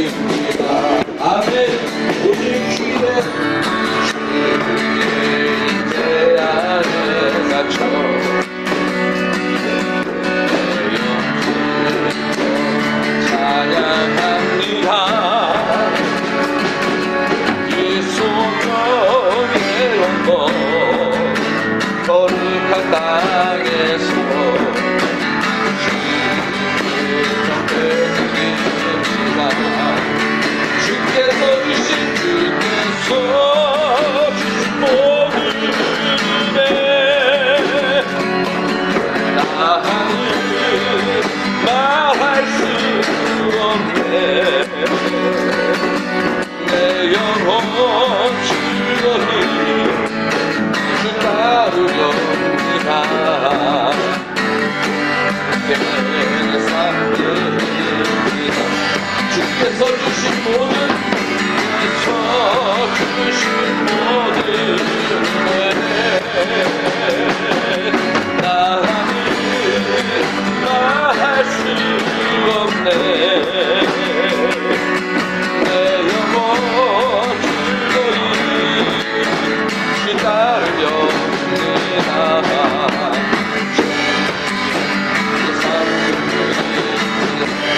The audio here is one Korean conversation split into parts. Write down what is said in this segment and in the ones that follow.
주님입니다. 아멘. 오직 주님의 제 안에 갇혀 찬양합니다. 예수 정의 언덕 거룩한 땅에서 주께서 주신 모든 은혜 나는 말할 수 없네. 내 영혼 즐거이 주 따르렵니다. 주께서 주신 모든 주신 모든 나는 말할 수 없네. 내 영혼 즐거이 주 따르렵니다.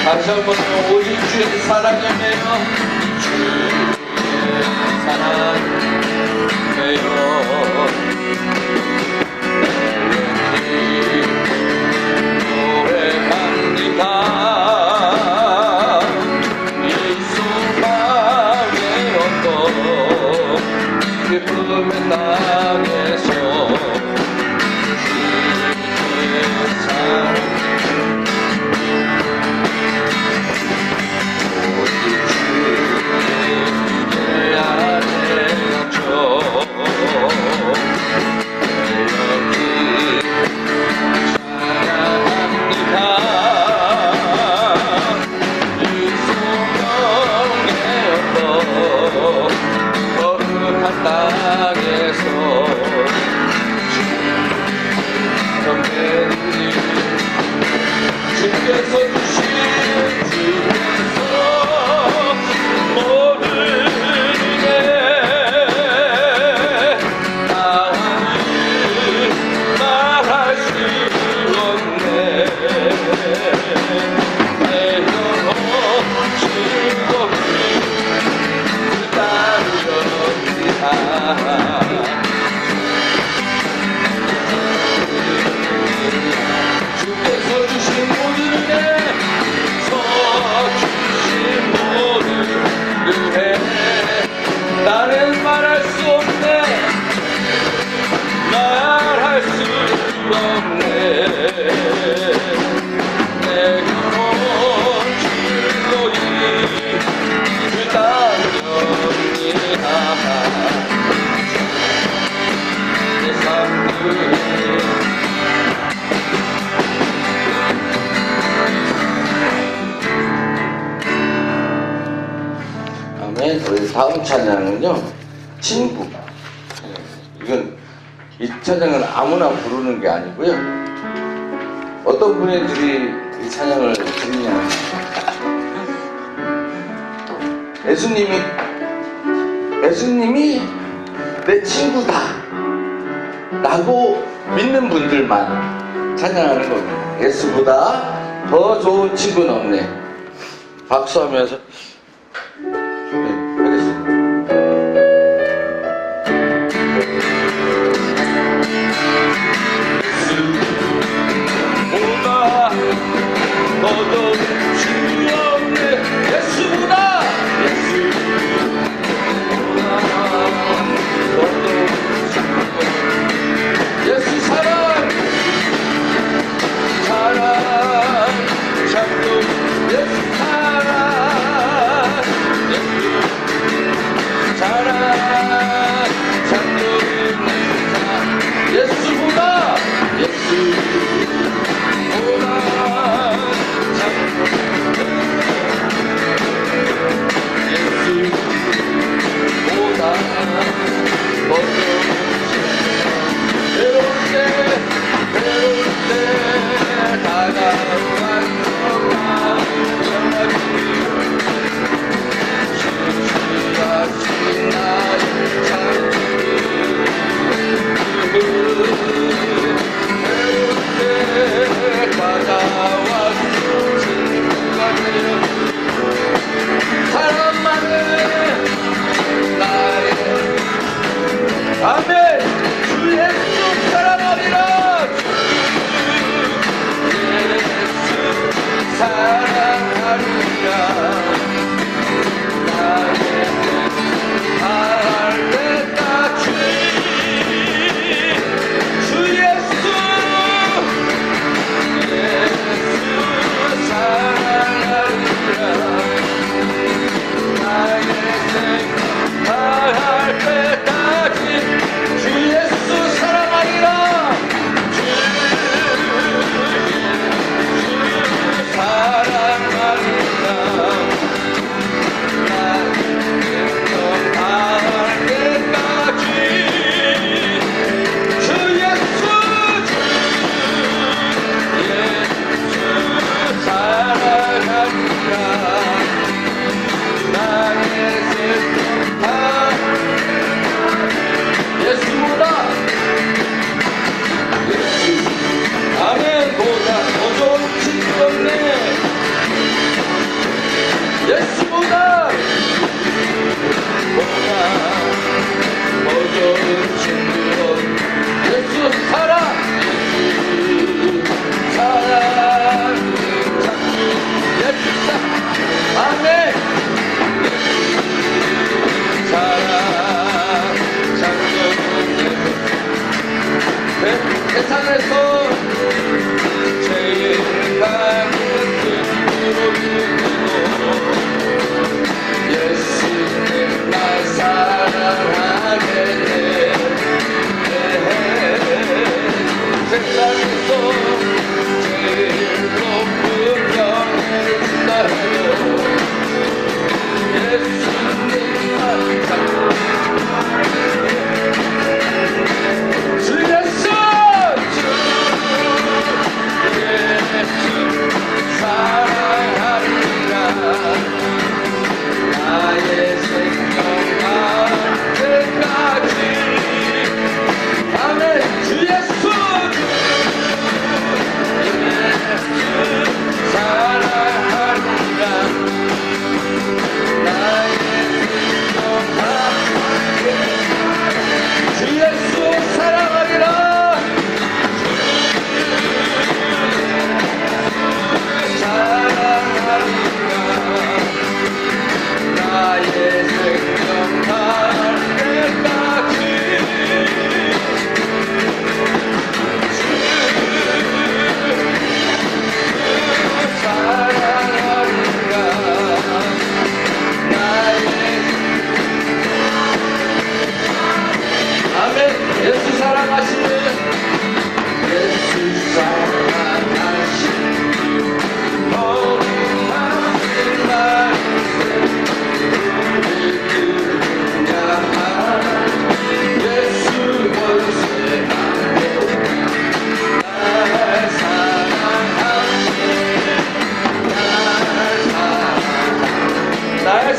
다시 한번 오직 주의 사랑에 매여 주의 사랑에 매여 노래합니다. 예수 방의 언덕 기쁨의 땅에서 주의 사랑 주께서 주신 모든 은혜 나는 말할 수 없네. 내 영혼 즐거이 따르렵니다. 주께서 주신 모든 은혜 주신 모든 은혜 나는 말할 수 없네. 말할 수 없네. 내 영혼 즐거이 주 따르렵니다. 내 삶을 우리 다음 찬양은요, 친구. 이건 이 찬양은 아무나 부르는 게 아니고요. 어떤 분들이 이 찬양을 드리냐, 예수님이 내 친구다 라고 믿는 분들만 찬양하는 겁니다. 예수보다 더 좋은 친구는 없네. 박수하면서 너도 주없네. 예수보다 너도 예수 사랑 참고 예수 사랑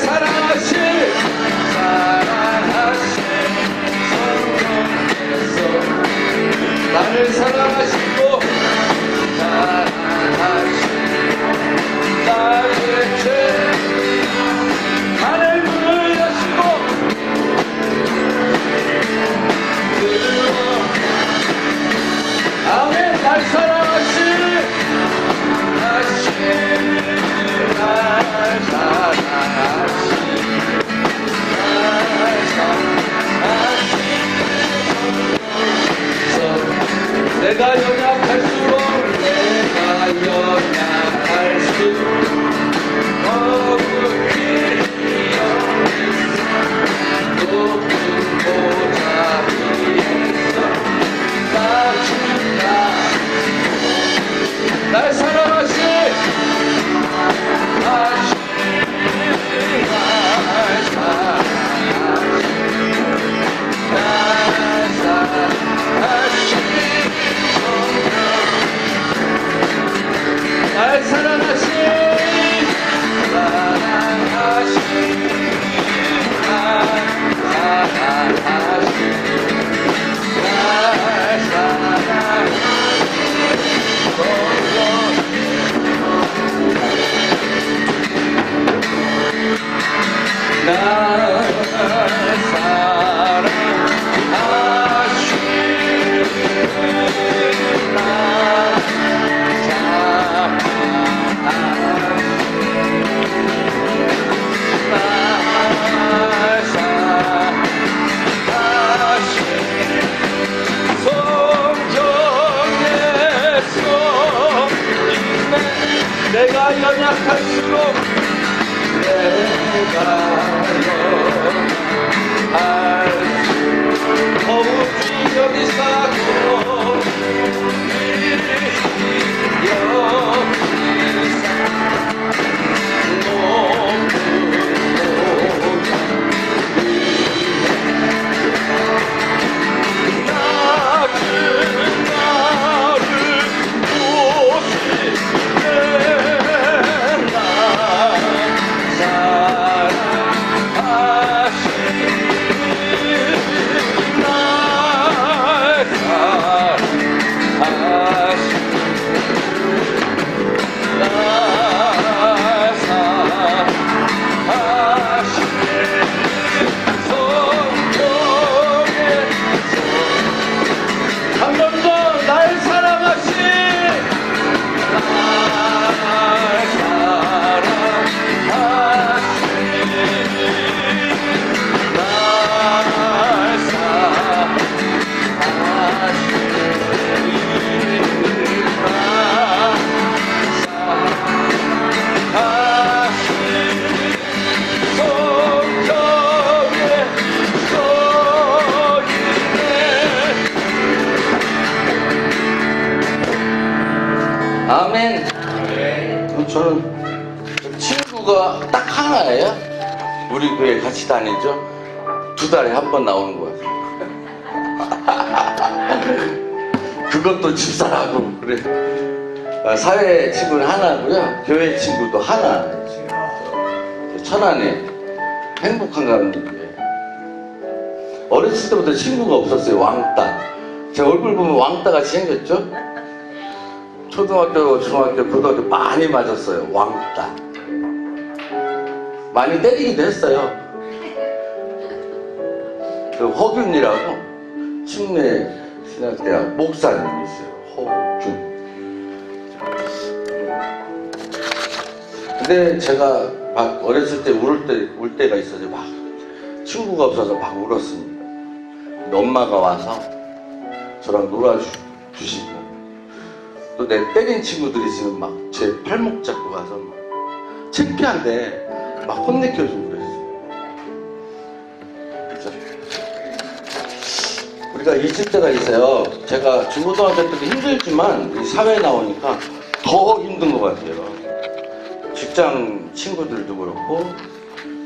사랑하신 성령께서 나를 사랑하시고 나의 죄 하늘 문을 여시고 아멘. 날 사랑하신 내가 연약할수록 내가 연약할수록 높은 보좌 위에서 나 준다. 날 사랑하신 날 사랑하신 내가 연약할수록 내가 연약할수록 더욱 기력이 쌓고 기력이 쌓고 아멘. 저는 친구가 딱 하나예요. 우리 교회 같이 다니죠. 2달에 한 번 나오는 거야. 그것도 집사라고 그래. 사회 친구는 하나고요. 교회 친구도 하나. 천안에 행복한 가운데 어렸을 때부터 친구가 없었어요. 왕따. 제 얼굴 보면 왕따같이 생겼죠. 초등학교, 중학교, 고등학교 많이 맞았어요. 왕따. 많이 때리기도 했어요. 그 허균이라고 침례 신학대학 목사님이 있어요. 허균. 근데 제가 막 어렸을 때 울 때가 있어서 막 친구가 없어서 막 울었습니다. 근데 엄마가 와서 저랑 놀아주시고 또 내 때린 친구들이 있으면 막 제 팔목 잡고 가서 막 창피한데 막 혼내켜주고 그랬어요. 우리가 잊을 때가 있어요. 제가 중고등학교 때도 힘들지만 이 사회에 나오니까 더 힘든 것 같아요. 직장 친구들도 그렇고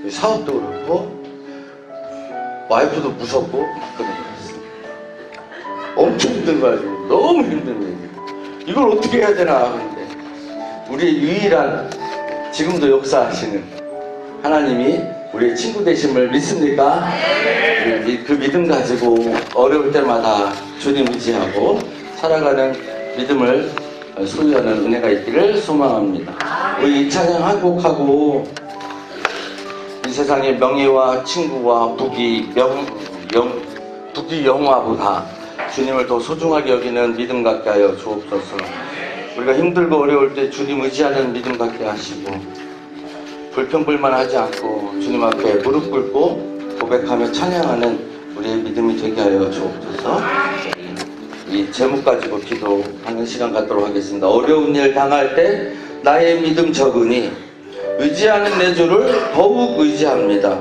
사업도 그렇고 와이프도 무섭고 막 그런 거였어요. 엄청 힘든 거야. 너무 힘든 얘기. 이걸 어떻게 해야 되나 하는데 우리의 유일한 지금도 역사하시는 하나님이 우리의 친구 되심을 믿습니까? 그 믿음 가지고 어려울 때마다 주님 의지하고 살아가는 믿음을 소유하는 은혜가 있기를 소망합니다. 우리 이 찬양 한 곡하고 이 세상의 명예와 친구와 부귀, 영화보다 주님을 더 소중하게 여기는 믿음 갖게 하여 주옵소서. 우리가 힘들고 어려울 때 주님 의지하는 믿음 갖게 하시고 불평불만하지 않고 주님 앞에 무릎 꿇고 고백하며 찬양하는 우리의 믿음이 되게 하여 주옵소서. 이 제목 가지고 기도하는 시간 갖도록 하겠습니다. 어려운 일 당할 때 나의 믿음 적으니 의지하는 내 주를 더욱 의지합니다.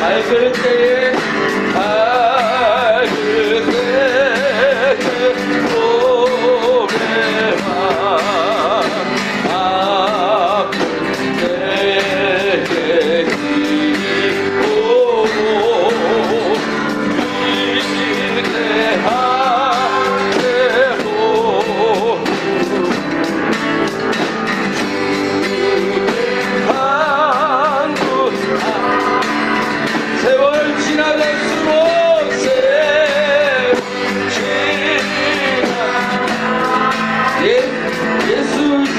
밝을 때에 노래만 아픈 내게 기도하고 세월 지나갈수록 예수지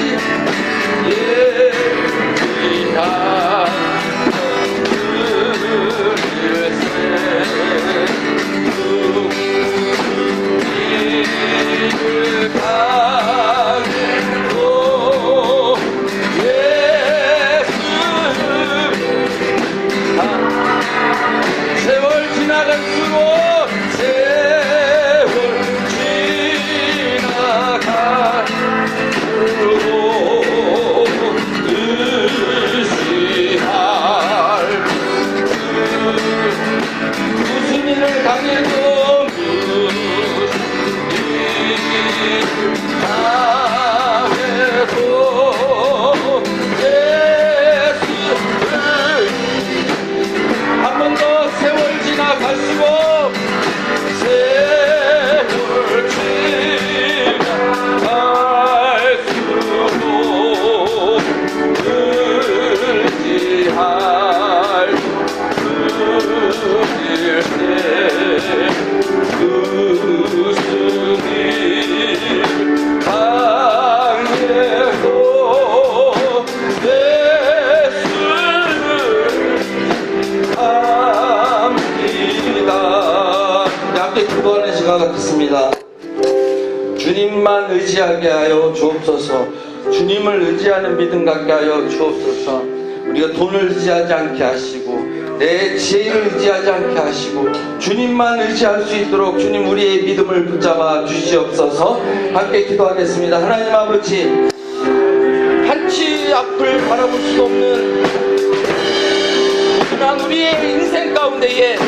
세월 지나갈수록 세월 지나갈수록 의지할 무슨 일을 당해도 주님만 의지하게 하여 주옵소서. 주님을 의지하는 믿음 갖게 하여 주옵소서. 우리가 돈을 의지하지 않게 하시고 내 지혜를 의지하지 않게 하시고 주님만 의지할 수 있도록 주님 우리의 믿음을 붙잡아 주시옵소서. 함께 기도하겠습니다. 하나님 아버지, 한치 앞을 바라볼 수 없는 그냥 우리의 인생 가운데에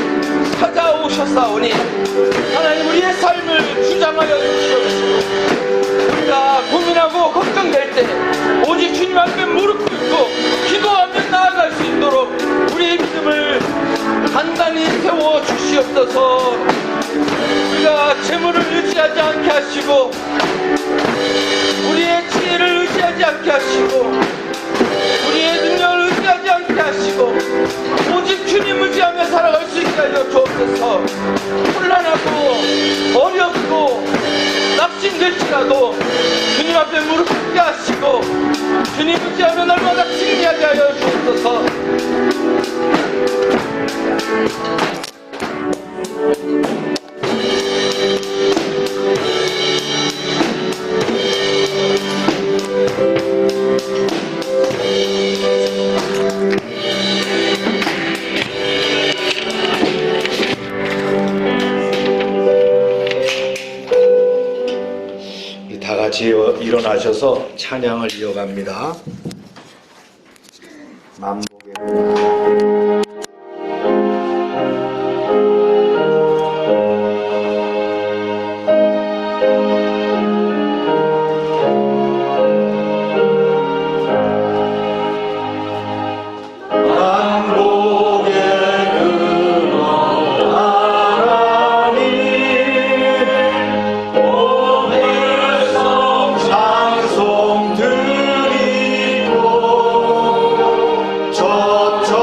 찾아오셨사오니 하나님 우리의 삶을 주장하여 주시옵시고, 우리가 고민하고 걱정될 때 오직 주님 앞에 무릎 꿇고 기도하며 나아갈 수 있도록 우리의 믿음을 단단히 세워 주시옵소서. 우리가 재물을 의지하지 않게 하시고 우리의 지혜를 의지하지 않게 하시고 우리의 능력을 의지하지 않게 하시고 오직 주님 의지하며 살아갈 수 있게 하여 주옵소서. 혼란하고 어렵고 낙심될지라도 주님 앞에 무릎 꿇게 하시고 주님 의지하며 날마다 승리하게 하여 주옵소서. 다 같이 일어나셔서 찬양을 이어갑니다. 만복의 저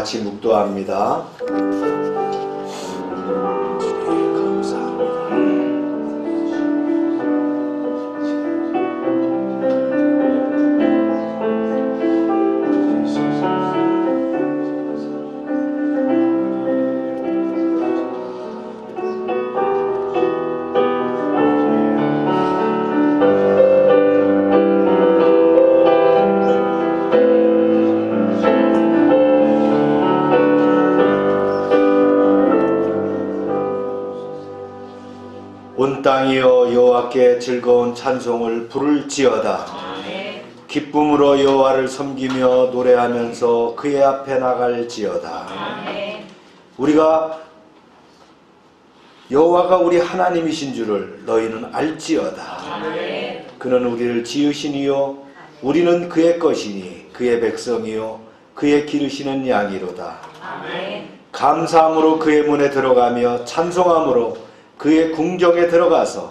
같이 묵도합니다. 온 땅이여 여호와께 즐거운 찬송을 부를지어다. 기쁨으로 여호와를 섬기며 노래하면서 그의 앞에 나갈지어다. 우리가 여호와가 우리 하나님이신 줄을 너희는 알지어다. 그는 우리를 지으시니요 우리는 그의 것이니 그의 백성이요 그의 기르시는 양이로다. 감사함으로 그의 문에 들어가며 찬송함으로 그의 궁정에 들어가서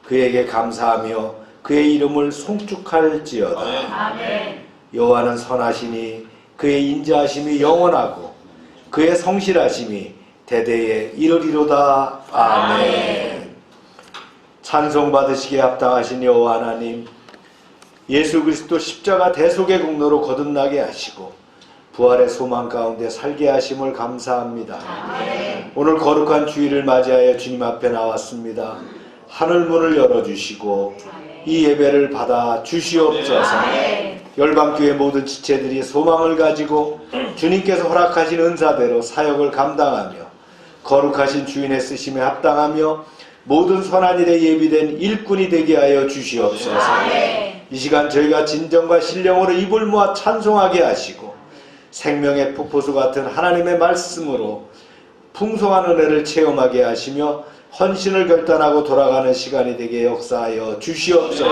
그에게 감사하며 그의 이름을 송축할지어다. 여호와는 선하시니 그의 인자하심이 영원하고 그의 성실하심이 대대에 이르리로다. 아멘. 찬송 받으시기에 합당하신 여호와 하나님, 예수 그리스도 십자가 대속의 공로로 거듭나게 하시고 부활의 소망 가운데 살게 하심을 감사합니다. 오늘 거룩한 주일을 맞이하여 주님 앞에 나왔습니다. 하늘 문을 열어주시고 이 예배를 받아 주시옵소서. 열방교회 모든 지체들이 소망을 가지고 주님께서 허락하신 은사대로 사역을 감당하며 거룩하신 주인의 쓰심에 합당하며 모든 선한 일에 예비된 일꾼이 되게 하여 주시옵소서. 이 시간 저희가 진정과 신령으로 입을 모아 찬송하게 하시고 생명의 폭포수 같은 하나님의 말씀으로 풍성한 은혜를 체험하게 하시며 헌신을 결단하고 돌아가는 시간이 되게 역사하여 주시옵소서.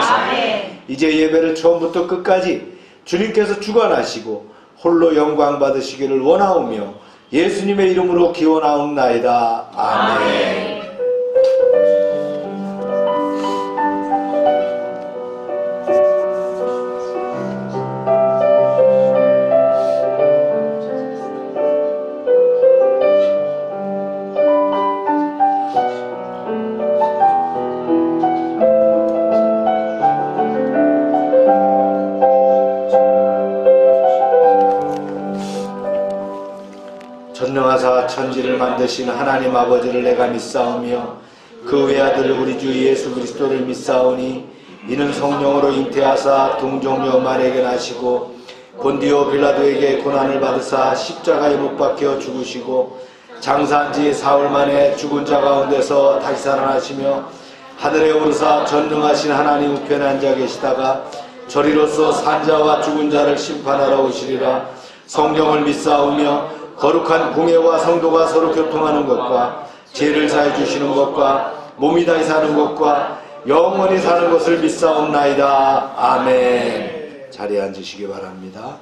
이제 예배를 처음부터 끝까지 주님께서 주관하시고 홀로 영광 받으시기를 원하오며 예수님의 이름으로 기원하옵나이다. 아멘. 전능하사 천지를 만드신 하나님 아버지를 내가 믿사오며 그 외아들 우리 주 예수 그리스도를 믿사오니 이는 성령으로 잉태하사 동정녀 마리아에게 나시고 본디오 빌라도에게 고난을 받으사 십자가에 못 박혀 죽으시고 장사한 지 사흘 만에 죽은 자 가운데서 다시 살아나시며 하늘에 오르사 전능하신 하나님 우편에 앉아 계시다가 저리로서 산자와 죽은 자를 심판하러 오시리라. 성령을 믿사오며 거룩한 공예와 성도가 서로 교통하는 것과 죄를 사해 주시는 것과 몸이 다시 사는 것과 영원히 사는 것을 믿사옵나이다. 아멘. 자리에 앉으시기 바랍니다.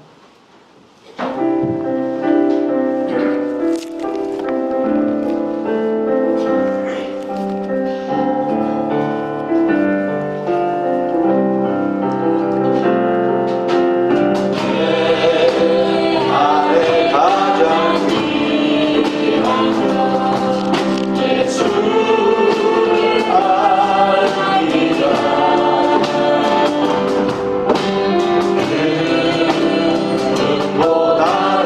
보다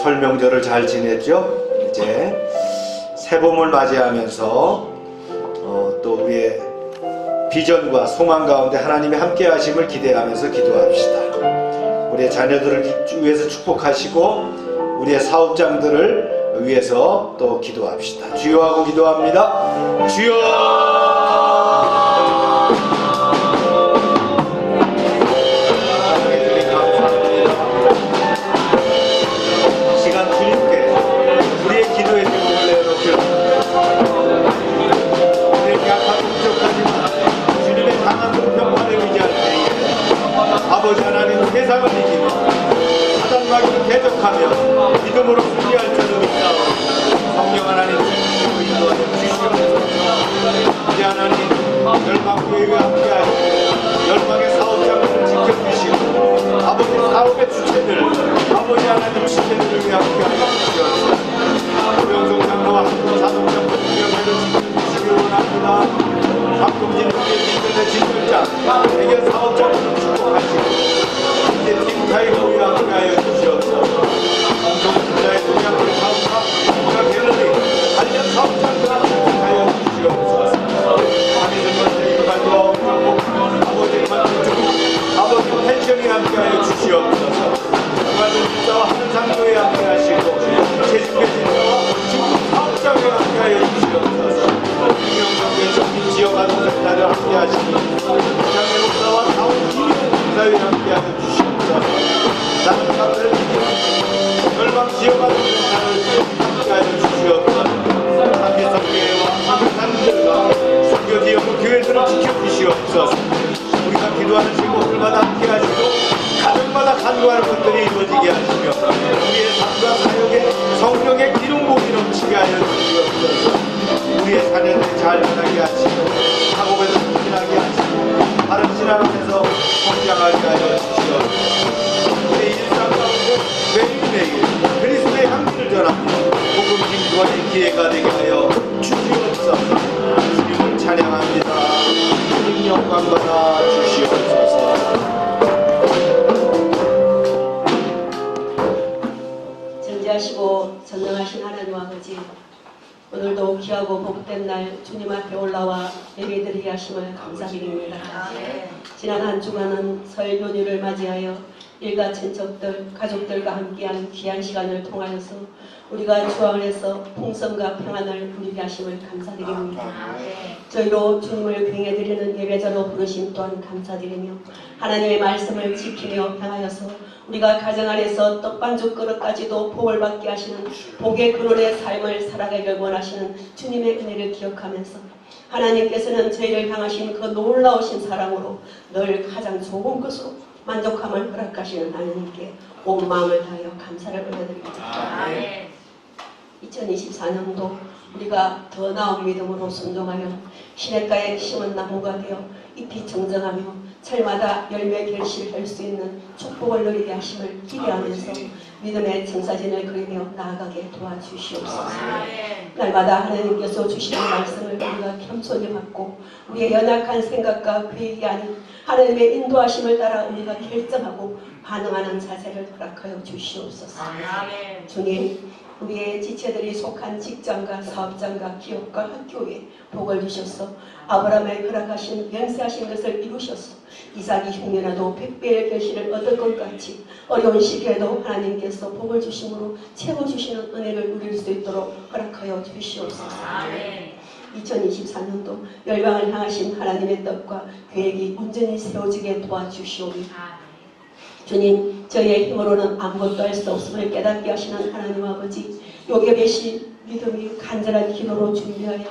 설명절을 잘 지냈죠? 이제 새봄을 맞이하면서 또 우리의 비전과 소망 가운데 하나님의 함께 하심을 기대하면서 기도합시다. 우리의 자녀들을 위해서 축복하시고 우리의 사업장들을 위해서 또 기도합시다. 주여 하고 기도합니다. 주여! 아버지 하나님 세상을 이기며 사단마귀를 대적하며 믿음으로 승리할 자도 있사오니 성령 하나님 인도하여 주시옵소서. 이제 하나님 열방교회와 함께하시고 열방의 사업장을 지켜주시고 아버지 사업의 주체들 아버지 하나님 주체들을 위해 함께하여 주시옵소서. 고영성 장로와 자동차 공영회를 지켜주시기 원합니다. 박동진 우리의 진들자 대개 사업장을 축복하시고 이제 팀타이 모여 함께하여 주시옵소서. 공동진자의 동양의 사업과 공약 갤러리 관련 사업장들을 축복하여 주시옵소서. 아버지 먼저 이발과 오고 아버지 먼저 주고 아버지 펜션이 함께하여 주시옵소서. 중간을 진자와 하늘상도에 함께하시고 제주교 진자와 중국 사업장에 함께하여 주시옵소서. 유명성의 정민 지역과 동생자를 함께하시고 장애 목사와 사원 김사위에 함께하여 주시옵소서. 다른 사람들을 지키고 열방 지역과 동생자를 함께하여 주시옵소서. 한미성교회와 한국산들과 선교 지역의 교회들을 지켜주시옵소서. 우리가 기도하는 제목들마다 함께하시고 가정마다 간구하는 것들이 이루어지게 하시며 우리의 삶과 사역에 성령의 기름 부음이 넘치게 하여 주시옵소서. 우리의 자녀들이 잘 자라게 하시고 학업에서 충실하게 하시고 바른 신앙에서 성장하게 하여 주시옵소서. 우리 일상 가운데 매일매일 그리스도의 향기를 전하며 복음 증거의 기회가 되게 하여 주시옵소서. 주님을 찬양합니다. 주님 영광 받아 주시옵소서. 전지하시고 전능하신 하나님 아버지, 오늘도 귀하고 복된 날 주님 앞에 올라와 예배드리게 하심을 감사드립니다. 지난 한 주간은 설 연휴를 맞이하여 일가 친척들, 가족들과 함께한 귀한 시간을 통하여서 우리가 주 안에서 풍성과 평안을 누리게 하심을 감사드립니다. 저희로 주님을 경외드리는 예배자로 부르심 또한 감사드리며 하나님의 말씀을 지키며 향하여서 우리가 가정 안에서 떡반죽 그릇까지도 복을 받게 하시는 복의 근원의 삶을 살아가길 원하시는 주님의 은혜를 기억하면서 하나님께서는 저희를 향하신 그 놀라우신 사랑으로 늘 가장 좋은 것으로 만족함을 허락하시는 하나님께 온 마음을 다하여 감사를 올려드립니다. 2024년도 우리가 더 나은 믿음으로 순종하여 시냇가에 심은 나무가 되어 잎이 정정하며 철마다 열매 결실할 수 있는 축복을 누리게 하심을 기대하면서 믿음의 정사진을 그리며 나아가게 도와주시옵소서. 날마다 하나님께서 주시는 말씀을 우리가 겸손히 받고 우리의 연약한 생각과 계획이 아닌 하나님의 인도하심을 따라 우리가 결정하고 반응하는 자세를 허락하여 주시옵소서. 주님, 우리의 지체들이 속한 직장과 사업장과 기업과 학교에 복을 주셔서 아브라함의 허락하신 명세하신 것을 이루셔서 이삭이 흉년에도 100배의 결실을 얻을 것 같이 어려운 시기에도 하나님께서 복을 주심으로 채워주시는 은혜를 누릴 수 있도록 허락하여 주시옵소서. 2024년도 열방을 향하신 하나님의 뜻과 계획이 온전히 세워지게 도와주시오니 주님, 저희의 힘으로는 아무것도 할 수 없음을 깨닫게 하시는 하나님 아버지, 요괴배신 믿음이 간절한 기도로 준비하여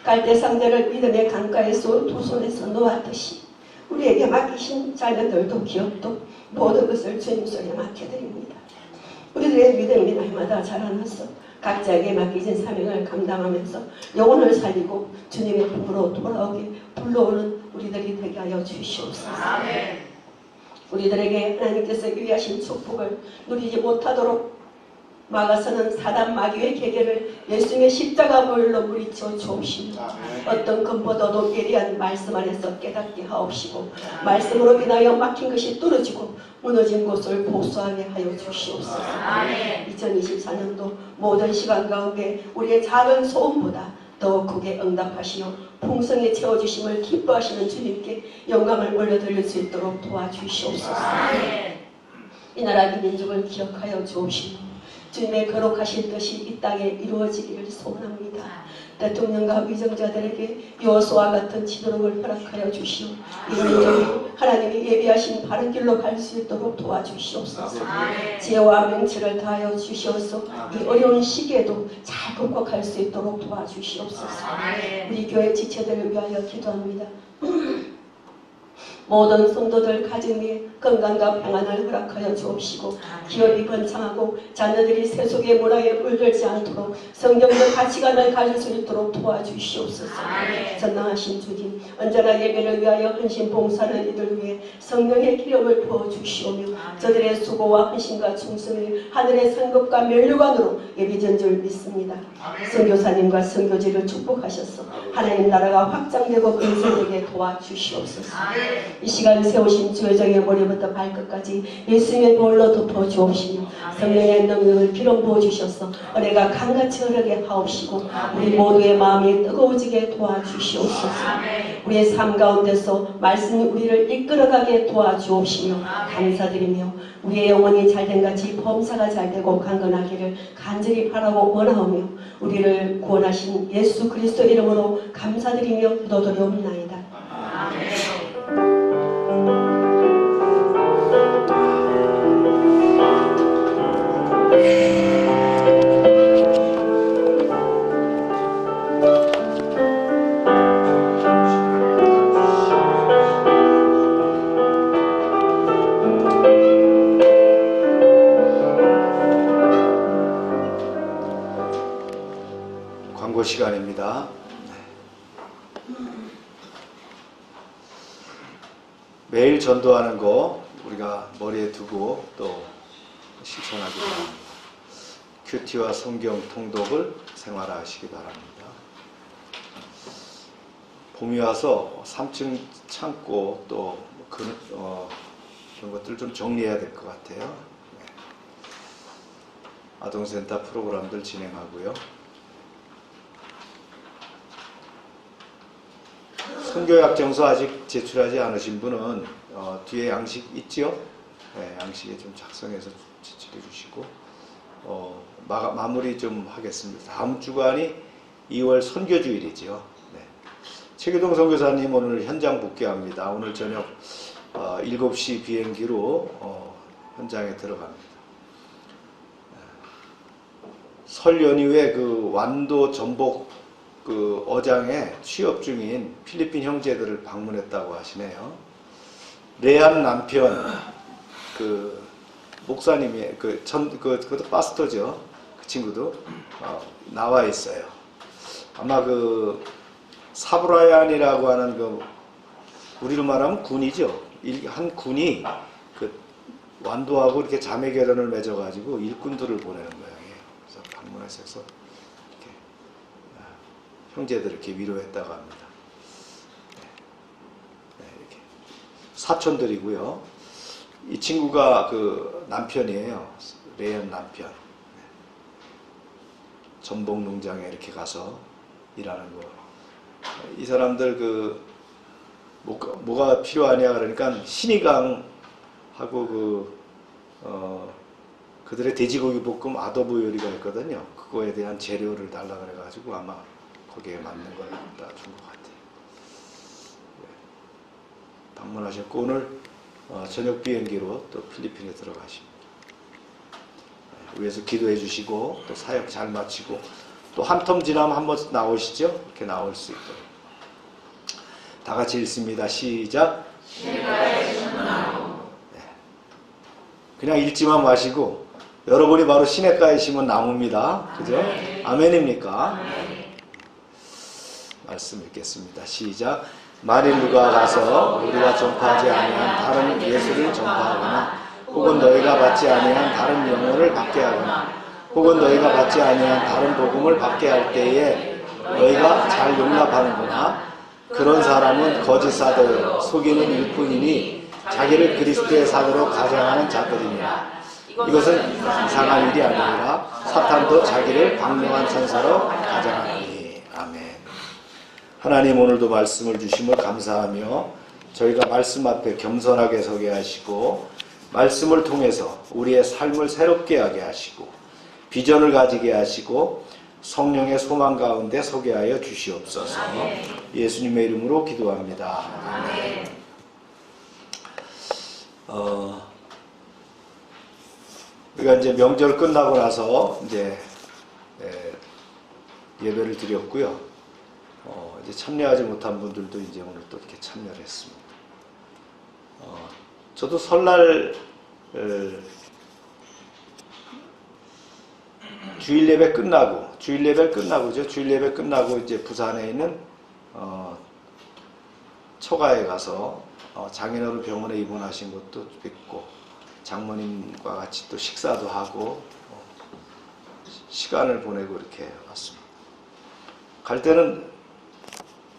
갈대상자를 믿음의 강가에서 두 손에서 놓았듯이 우리에게 맡기신 자녀들도 기업도 모든 것을 주님 손에 맡겨드립니다. 우리들의 믿음이 날마다 자라나서 각자에게 맡기진 사명을 감당하면서 영혼을 살리고 주님의 품으로 돌아오게 불러오는 우리들이 되게 하여 주시옵소서. 우리들에게 하나님께서 위하신 축복을 누리지 못하도록 막아서는 사단 마귀의 계계를 예수님의 십자가 보혈로 물리쳐 주옵시며 어떤 근보다도 예리한 말씀 안에서 깨닫게 하옵시고 말씀으로 인하여 막힌 것이 뚫어지고 무너진 곳을 보수하게 하여 주시옵소서. 2024년도 모든 시간 가운데 우리의 작은 소원보다 더 크게 응답하시어 풍성히 채워주심을 기뻐하시는 주님께 영광을 올려드릴 수 있도록 도와주시옵소서. 이 나라 이 민족을 기억하여 주옵시며 주님의 거룩하신 뜻이 이 땅에 이루어지기를 소원합니다. 대통령과 위정자들에게 여호수아와 같은 지도력을 허락하여 주시오. 이 민족이 하나님이 예비하신 바른 길로 갈 수 있도록 도와주시옵소서. 지혜와 명철을 다하여 주시옵소서. 이 어려운 시기에도 잘 극복할 수 있도록 도와주시옵소서. 우리 교회 지체들을 위하여 기도합니다. 모든 성도들 가정 위에 건강과 평안을 허락하여 주옵시고 기업이 번창하고 자녀들이 세속의 문화에 물들지 않도록 성경적 가치관을 가질 수 있도록 도와주시옵소서. 전능하신 주님, 언제나 예배를 위하여 헌신 봉사하는 이들 위해 성령의 기름을 부어주시오며 저들의 수고와 헌신과 충성을 하늘의 상급과 면류관으로 예비전 줄 믿습니다. 선교사님과 선교지를 축복하셔서 하나님 나라가 확장되고 건설되게 도와주시옵소서. 이 시간 세우신 주여정의 머리부터 발끝까지 예수님의 볼로 덮어 주옵시며 성령의 능력을 기름 부어 주셔서 은혜가 강같이 흐르게 하옵시고 우리 모두의 마음이 뜨거워지게 도와주시옵소서. 우리의 삶 가운데서 말씀이 우리를 이끌어가게 도와주옵시며 감사드리며 우리의 영혼이 잘된 같이 범사가 잘되고 강건하기를 간절히 바라고 원하오며 우리를 구원하신 예수 그리스도 이름으로 감사드리며 기도드리옵나이다. 광고 시간입니다. 매일 전도하는 거 우리가 머리에 두고 또 실천하기 바랍니다. 큐티와 성경 통독을 생활하시기 바랍니다. 봄이 와서 3층 창고 또 그런 것들 좀 정리해야 될 것 같아요. 네. 아동센터 프로그램들 진행하고요. 선교약정서 아직 제출하지 않으신 분은 뒤에 양식 있죠? 네, 양식에 좀 작성해서 제출해 주시고 마무리 좀 하겠습니다. 다음 주간이 2월 선교주일이죠. 네. 최규동 선교사님 오늘 현장 복귀합니다. 오늘 저녁 7시 비행기로 현장에 들어갑니다. 설 연휴에 그 완도 전복 그 어장에 취업 중인 필리핀 형제들을 방문했다고 하시네요. 레안 남편 그 목사님이 그것도 파스터죠. 그 친구도 나와 있어요. 아마 그 사브라얀이라고 하는 그 우리로 말하면 군이죠. 한 군이 그 완도하고 이렇게 자매 결연을 맺어가지고 일꾼들을 보내는 모양이에요. 그래서 방문해서 형제들 이렇게 위로했다고 합니다. 네, 이렇게 사촌들이고요. 이 친구가 그 남편이에요. 레연 남편. 네. 전복 농장에 이렇게 가서 일하는 거. 이 사람들 그 뭐가 필요하냐 그러니까 신이강하고 그들의 돼지고기 볶음 아도브 요리가 있거든요. 그거에 대한 재료를 달라 그래가지고 아마 거기에 맞는 걸 다 준 것 같아요. 네. 방문하셨고 오늘 저녁 비행기로 또 필리핀에 들어가십니다. 네. 위에서 기도해 주시고 또 사역 잘 마치고 또 한 텀 지나면 한번 나오시죠? 이렇게 나올 수 있도록. 다 같이 읽습니다. 시작. 네. 그냥 읽지만 마시고 여러분이 바로 시냇가에 심은 나무입니다. 그죠? 아멘입니까? 말씀 읽겠습니다. 시작. 만일 누가 가서 우리가 전파하지 아니한 다른 예수를 전파하거나 혹은 너희가 받지 아니한 다른 영혼을 받게 하거나 혹은 너희가 받지 아니한 다른 복음을 받게 할 때에 너희가 잘 용납하는구나. 그런 사람은 거짓 사도요 속이는 일뿐이니 자기를 그리스도의 사도로 가장하는 자들이니라. 이것은 이상한 일이 아니라 사탄도 자기를 광명한 천사로 가장하니. 아멘. 하나님, 오늘도 말씀을 주심을 감사하며 저희가 말씀 앞에 겸손하게 서게 하시고 말씀을 통해서 우리의 삶을 새롭게 하게 하시고 비전을 가지게 하시고 성령의 소망 가운데 서게 하여 주시옵소서. 예수님의 이름으로 기도합니다. 아멘. 우리가 이제 명절 끝나고 나서 이제 예배를 드렸고요. 이제 참여하지 못한 분들도 이제 오늘 또 이렇게 참여를 했습니다. 저도 설날 주일 예배 끝나고 이제 부산에 있는 처가에 가서 장인어른 병원에 입원하신 것도 뵙고 장모님과 같이 또 식사도 하고 시간을 보내고 이렇게 왔습니다. 갈 때는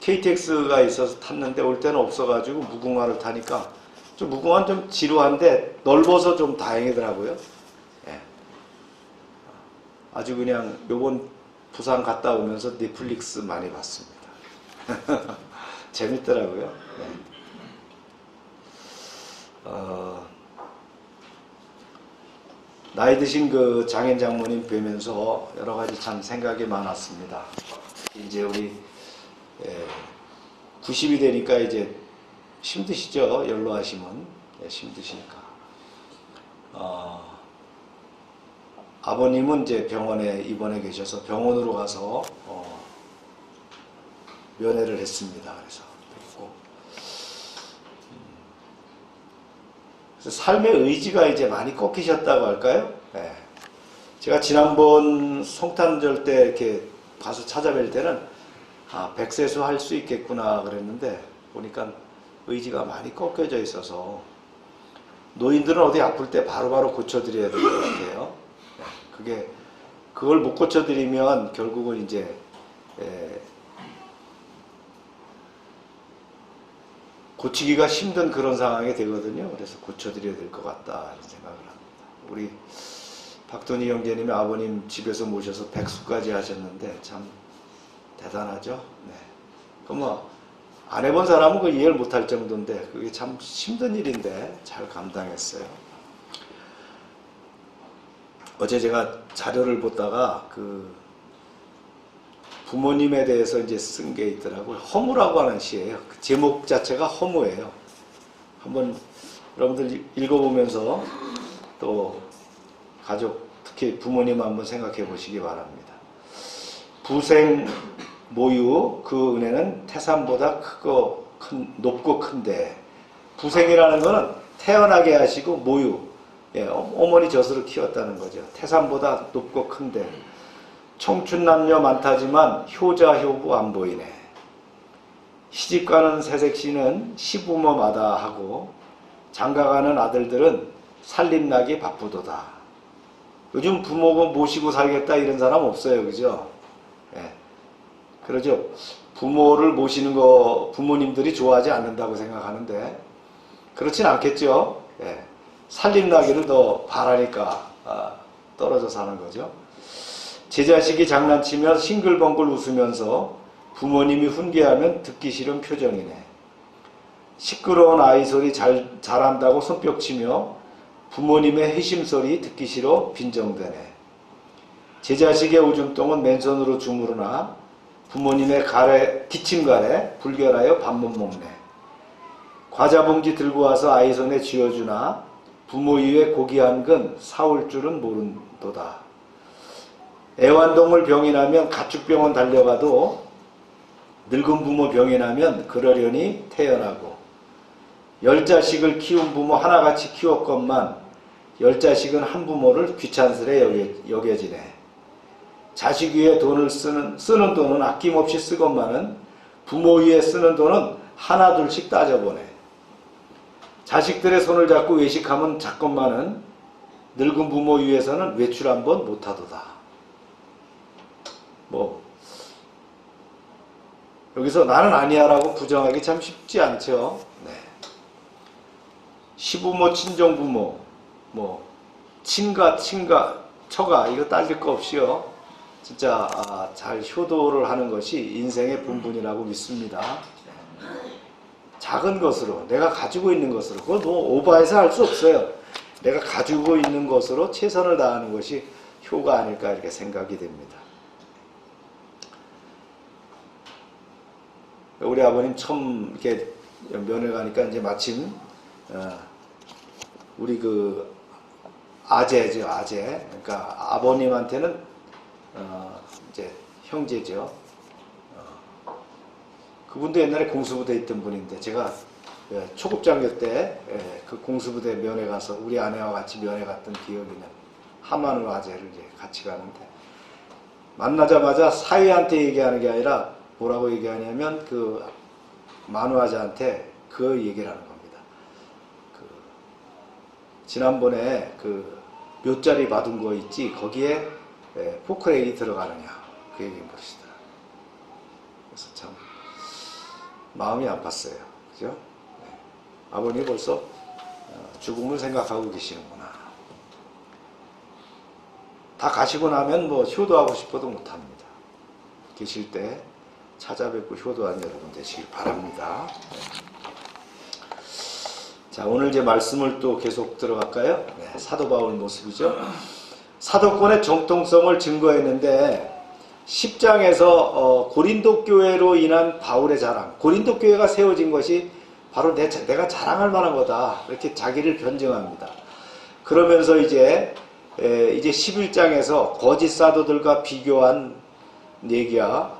KTX가 있어서 탔는데 올 때는 없어가지고 무궁화를 타니까 좀 무궁화는 좀 지루한데 넓어서 좀 다행이더라고요. 예. 아주 그냥 요번 부산 갔다 오면서 넷플릭스 많이 봤습니다. 재밌더라고요. 네. 나이 드신 그 장인 장모님 뵈면서 여러 가지 참 생각이 많았습니다. 이제 우리 90이 되니까 이제 힘드시죠? 연로하시면 힘드시니까. 아버님은 이제 병원에 입원해 계셔서 병원으로 가서 면회를 했습니다. 그래서 삶의 의지가 이제 많이 꺾이셨다고 할까요? 네. 제가 지난번 성탄절 때 이렇게 가서 찾아뵐 때는 백세수 할 수 있겠구나 그랬는데 보니까 의지가 많이 꺾여져 있어서 노인들은 어디 아플 때 바로바로 고쳐드려야 될 것 같아요. 네. 그걸 못 고쳐드리면 결국은 이제 고치기가 힘든 그런 상황이 되거든요. 그래서 고쳐드려야 될 것 같다 이런 생각을 합니다. 우리 박돈희 형제님이 아버님 집에서 모셔서 백수까지 하셨는데 참 대단하죠. 네. 안 해본 사람은 그 이해를 못할 정도인데 그게 참 힘든 일인데 잘 감당했어요. 어제 제가 자료를 보다가 그 부모님에 대해서 이제 쓴 게 있더라고요. 허무라고 하는 시예요. 그 제목 자체가 허무예요. 한번 여러분들 읽어보면서 또 가족, 특히 부모님 한번 생각해 보시기 바랍니다. 부생 모유 그 은혜는 태산보다 높고 큰데, 부생이라는 것은 태어나게 하시고 모유, 어머니 젖으로 키웠다는 거죠. 태산보다 높고 큰데 청춘 남녀 많다지만 효자 효부 안 보이네. 시집가는 새색시는 시부모마다 하고 장가가는 아들들은 살림나기 바쁘도다. 요즘 부모가 모시고 살겠다 이런 사람 없어요. 그죠? 그러죠. 부모를 모시는 거 부모님들이 좋아하지 않는다고 생각하는데 그렇진 않겠죠. 살림나기를 더 바라니까 떨어져 사는 거죠. 제 자식이 장난치면 싱글벙글 웃으면서 부모님이 훈계하면 듣기 싫은 표정이네. 시끄러운 아이 소리 잘한다고 손뼉치며 부모님의 회심소리 듣기 싫어 빈정대네. 제 자식의 오줌똥은 맨손으로 주무르나 부모님의 기침가래 불결하여 밥 못 먹네. 과자 봉지 들고 와서 아이 손에 쥐어주나 부모 이외 고기 한 근 사올 줄은 모른도다. 애완동물 병이 나면 가축병원 달려가도 늙은 부모 병이 나면 그러려니 태어나고, 10자식을 키운 부모 하나같이 키웠건만 10자식은 한 부모를 귀찮스레 여겨지네. 자식 위에 돈을 쓰는 돈은 아낌없이 쓰건만은 부모 위에 쓰는 돈은 하나 둘씩 따져보네. 자식들의 손을 잡고 외식하면 작건만은 늙은 부모 위해서는 외출 한번 못하도다. 뭐 여기서 나는 아니야라고 부정하기 참 쉽지 않죠. 네. 시부모, 친정부모, 뭐 친가, 처가 이거 따질 거 없이요. 진짜 잘 효도를 하는 것이 인생의 본분이라고 믿습니다. 작은 것으로 내가 가지고 있는 것으로 그건 뭐 오버해서 할 수 없어요. 내가 가지고 있는 것으로 최선을 다하는 것이 효가 아닐까 이렇게 생각이 됩니다. 우리 아버님 처음 이렇게 면회 가니까 이제 마침 우리 그 아재죠, 아재. 그러니까 아버님한테는 이제 형제죠. 그분도 옛날에 공수부대에 있던 분인데 제가 초급장교 때 그 공수부대 면회 가서 우리 아내와 같이 면회 갔던 기억이 나요. 하만우 아재를 이제 같이 가는데 만나자마자 사위한테 얘기하는 게 아니라 뭐라고 얘기하냐면 그 만우 아재한테 그 얘기를 하는 겁니다. 그 지난번에 그 묘자리 받은 거 있지 거기에 포크레인이 들어가느냐 그 얘기 물으시더라고요. 그래서 참 마음이 아팠어요. 그죠? 네. 아버님이 벌써 죽음을 생각하고 계시는구나. 다 가시고 나면 뭐 효도하고 싶어도 못합니다. 계실 때 찾아뵙고 효도한 여러분 되시길 바랍니다. 네. 자, 오늘 제 말씀을 또 계속 들어갈까요? 네, 사도 바울 모습이죠. 사도권의 정통성을 증거했는데 10장에서 고린도 교회로 인한 바울의 자랑, 고린도 교회가 세워진 것이 바로 내가 자랑할 만한 거다 이렇게 자기를 변증합니다. 그러면서 이제 11장에서 거짓 사도들과 비교한 얘기와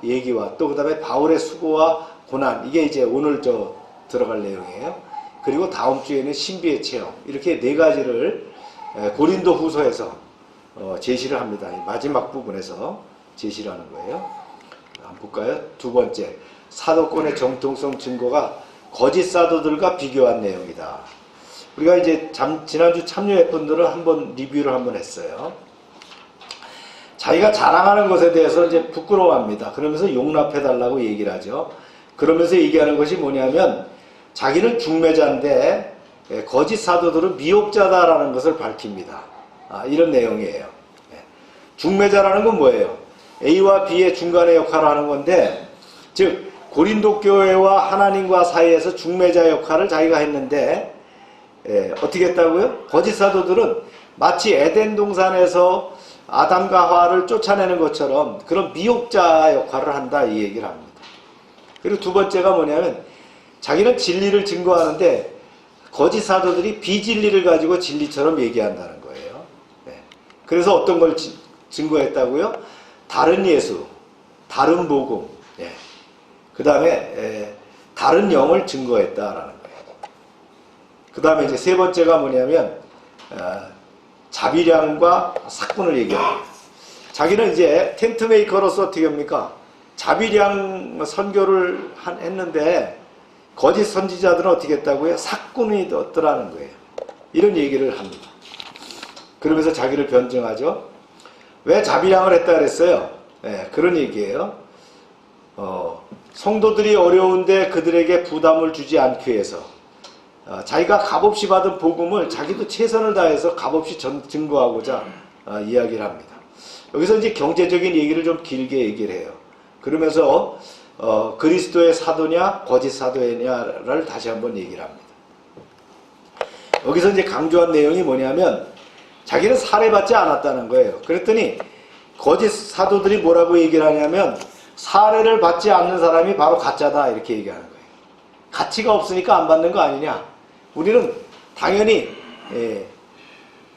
또 그 다음에 바울의 수고와 고난, 이게 이제 오늘 들어갈 내용이에요. 그리고 다음 주에는 신비의 체험, 이렇게 네 가지를 고린도 후서에서 제시를 합니다. 마지막 부분에서 제시를 하는 거예요. 한번 볼까요? 두 번째, 사도권의 정통성 증거가 거짓 사도들과 비교한 내용이다. 우리가 이제 지난주 참여했던 분들은 한번 리뷰를 한번 했어요. 자기가 자랑하는 것에 대해서 이제 부끄러워합니다. 그러면서 용납해달라고 얘기를 하죠. 그러면서 얘기하는 것이 뭐냐면 자기는 중매자인데 거짓 사도들은 미혹자다라는 것을 밝힙니다. 이런 내용이에요. 중매자라는 건 뭐예요? A와 B의 중간의 역할을 하는 건데, 즉 고린도 교회와 하나님과 사이에서 중매자 역할을 자기가 했는데 어떻게 했다고요? 거짓 사도들은 마치 에덴 동산에서 아담과 하와를 쫓아내는 것처럼 그런 미혹자 역할을 한다 이 얘기를 합니다. 그리고 두 번째가 뭐냐면 자기는 진리를 증거하는데 거짓 사도들이 비진리를 가지고 진리처럼 얘기한다는 거예요. 그래서 어떤 걸 증거했다고요? 다른 예수, 다른 복음, 그 다음에 다른 영을 증거했다라는 거예요. 그 다음에 이제 세 번째가 뭐냐면 자비량과 사건을 얘기합니다. 자기는 이제 텐트 메이커로서 어떻게 합니까? 자비량 선교를 했는데 거짓 선지자들은 어떻게 했다고요? 사건이 어떠라는 거예요. 이런 얘기를 합니다. 그러면서 자기를 변증하죠. 왜 자비량을 했다 그랬어요? 그런 얘기예요. 성도들이 어려운데 그들에게 부담을 주지 않기 위해서 자기가 값없이 받은 복음을 자기도 최선을 다해서 값없이 증거하고자 이야기를 합니다. 여기서 이제 경제적인 얘기를 좀 길게 얘기를 해요. 그러면서 그리스도의 사도냐 거짓 사도냐를 다시 한번 얘기를 합니다. 여기서 이제 강조한 내용이 뭐냐면 자기는 살해받지 않았다는 거예요. 그랬더니 거짓 사도들이 뭐라고 얘기를 하냐면 살해를 받지 않는 사람이 바로 가짜다 이렇게 얘기하는 거예요. 가치가 없으니까 안 받는 거 아니냐. 우리는 당연히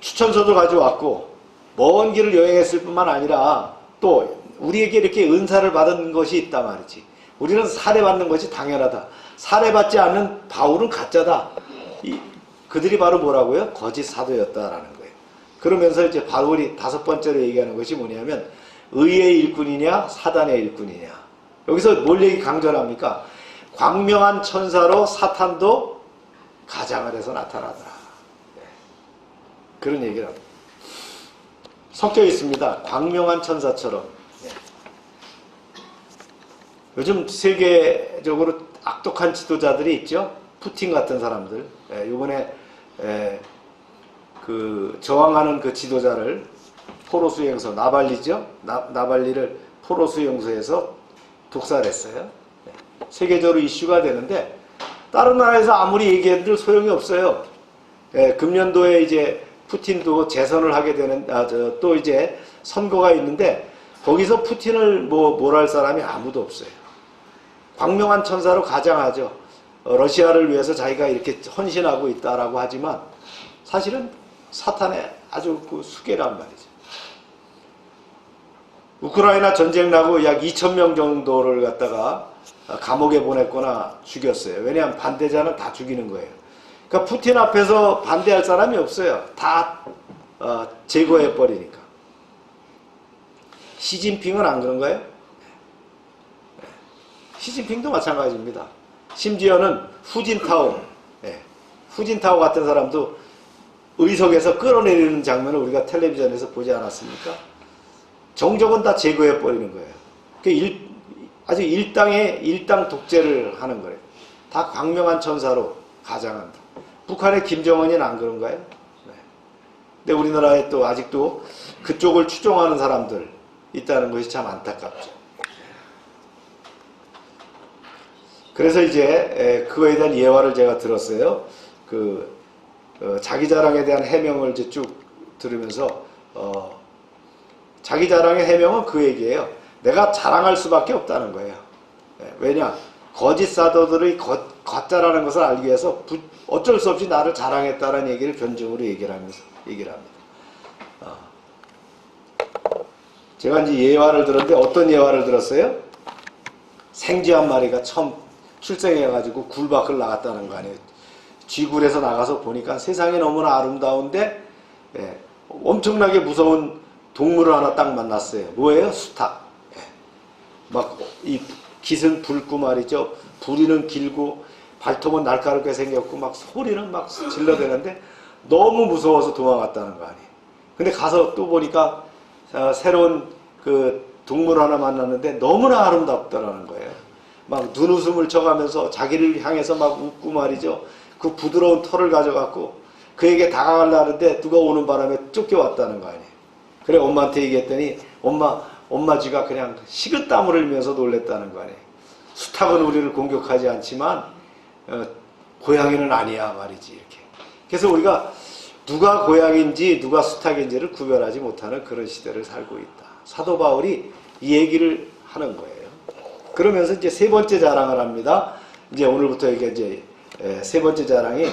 추천서도 가져왔고 먼 길을 여행했을 뿐만 아니라 또 우리에게 이렇게 은사를 받은 것이 있단 말이지. 우리는 살해받는 것이 당연하다. 살해받지 않는 바울은 가짜다. 그들이 바로 뭐라고요? 거짓 사도였다라는 거예요. 그러면서 이제 바울이 다섯 번째로 얘기하는 것이 뭐냐면 의의 일꾼이냐 사단의 일꾼이냐. 여기서 뭘 강조를 합니까? 광명한 천사로 사탄도 가장을 해서 나타나더라. 그런 얘기를 합니다. 섞여 있습니다. 광명한 천사처럼. 예. 요즘 세계적으로 악독한 지도자들이 있죠. 푸틴 같은 사람들. 예, 요번에 그 저항하는 그 지도자를 포로 수용소, 나발리죠. 나발리를 포로 수용소에서 독살했어요. 예. 세계적으로 이슈가 되는데 다른 나라에서 아무리 얘기해도 소용이 없어요. 예, 금년도에 이제 푸틴도 재선을 하게 되는, 또 이제 선거가 있는데 거기서 푸틴을 뭘 사람이 아무도 없어요. 광명한 천사로 가장하죠. 러시아를 위해서 자기가 이렇게 헌신하고 있다라고 하지만 사실은 사탄의 아주 그 수괴란 말이죠. 우크라이나 전쟁 나고 약 2,000명 정도를 갖다가 감옥에 보냈거나 죽였어요. 왜냐하면 반대자는 다 죽이는 거예요. 그러니까 푸틴 앞에서 반대할 사람이 없어요. 다 제거해 버리니까. 시진핑은 안 그런가요? 시진핑도 마찬가지입니다. 심지어는 후진타오, 후진타오 같은 사람도 의석에서 끌어내리는 장면을 우리가 텔레비전에서 보지 않았습니까? 정적은 다 제거해 버리는 거예요. 아주 일당 독재를 하는 거예요. 다 광명한 천사로 가장한다. 북한의 김정은이는 안 그런가요? 네. 근데 우리나라에 또 아직도 그쪽을 추종하는 사람들 있다는 것이 참 안타깝죠. 그래서 이제 그거에 대한 예화를 제가 들었어요. 자기 자랑에 대한 해명을 이제 쭉 들으면서 자기 자랑의 해명은 그 얘기예요. 내가 자랑할 수밖에 없다는 거예요. 왜냐? 거짓 사도들의 가짜라는 것을 알기 위해서 어쩔 수 없이 나를 자랑했다는 얘기를 변증으로 얘기를 합니다. 제가 이제 예화를 들었는데 어떤 예화를 들었어요? 생쥐 한 마리가 처음 출생해가지고 굴 밖을 나갔다는 거 아니에요. 쥐굴에서 나가서 보니까 세상이 너무나 아름다운데 엄청나게 무서운 동물을 하나 딱 만났어요. 뭐예요? 수탉. 막 이 깃은 붉고 말이죠. 부리는 길고 발톱은 날카롭게 생겼고 막 소리는 막 질러대는데 너무 무서워서 도망갔다는 거 아니에요. 근데 가서 또 보니까 새로운 그 동물 하나 만났는데 너무나 아름답다라는 거예요. 막 눈웃음을 쳐가면서 자기를 향해서 막 웃고 말이죠. 그 부드러운 털을 가져갖고 그에게 다가가려는데 누가 오는 바람에 쫓겨왔다는 거 아니에요. 그래 엄마한테 얘기했더니 엄마 쥐가 그냥 식은땀을 흘리면서 놀랬다는 거 아니에요. 수탉은 우리를 공격하지 않지만 고양이는 아니야 말이지 이렇게. 그래서 우리가 누가 고양인지 누가 수탉인지를 구별하지 못하는 그런 시대를 살고 있다. 사도 바울이 이 얘기를 하는 거예요. 그러면서 이제 세 번째 자랑을 합니다. 이제 오늘부터 이제 세 번째 자랑이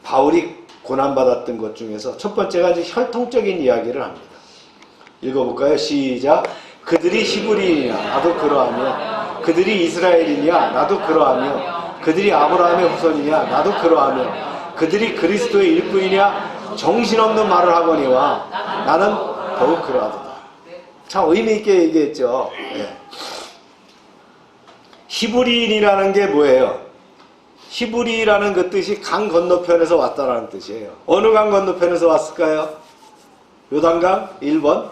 바울이 고난받았던 것 중에서 첫 번째가 이제 혈통적인 이야기를 합니다. 읽어볼까요? 시작. 그들이 히브리인이냐 나도 그러하며 그들이 이스라엘이냐 나도 그러하며 그들이 아브라함의 후손이냐 나도 그러하며 그들이 그리스도의 일꾼이냐 정신없는 말을 하거니와 나는 더욱 그러하도다. 참 의미있게 얘기했죠. 히브리인이라는 게 뭐예요? 히브리라는 그 뜻이 강 건너편에서 왔다라는 뜻이에요. 어느 강 건너편에서 왔을까요? 요단강 1번,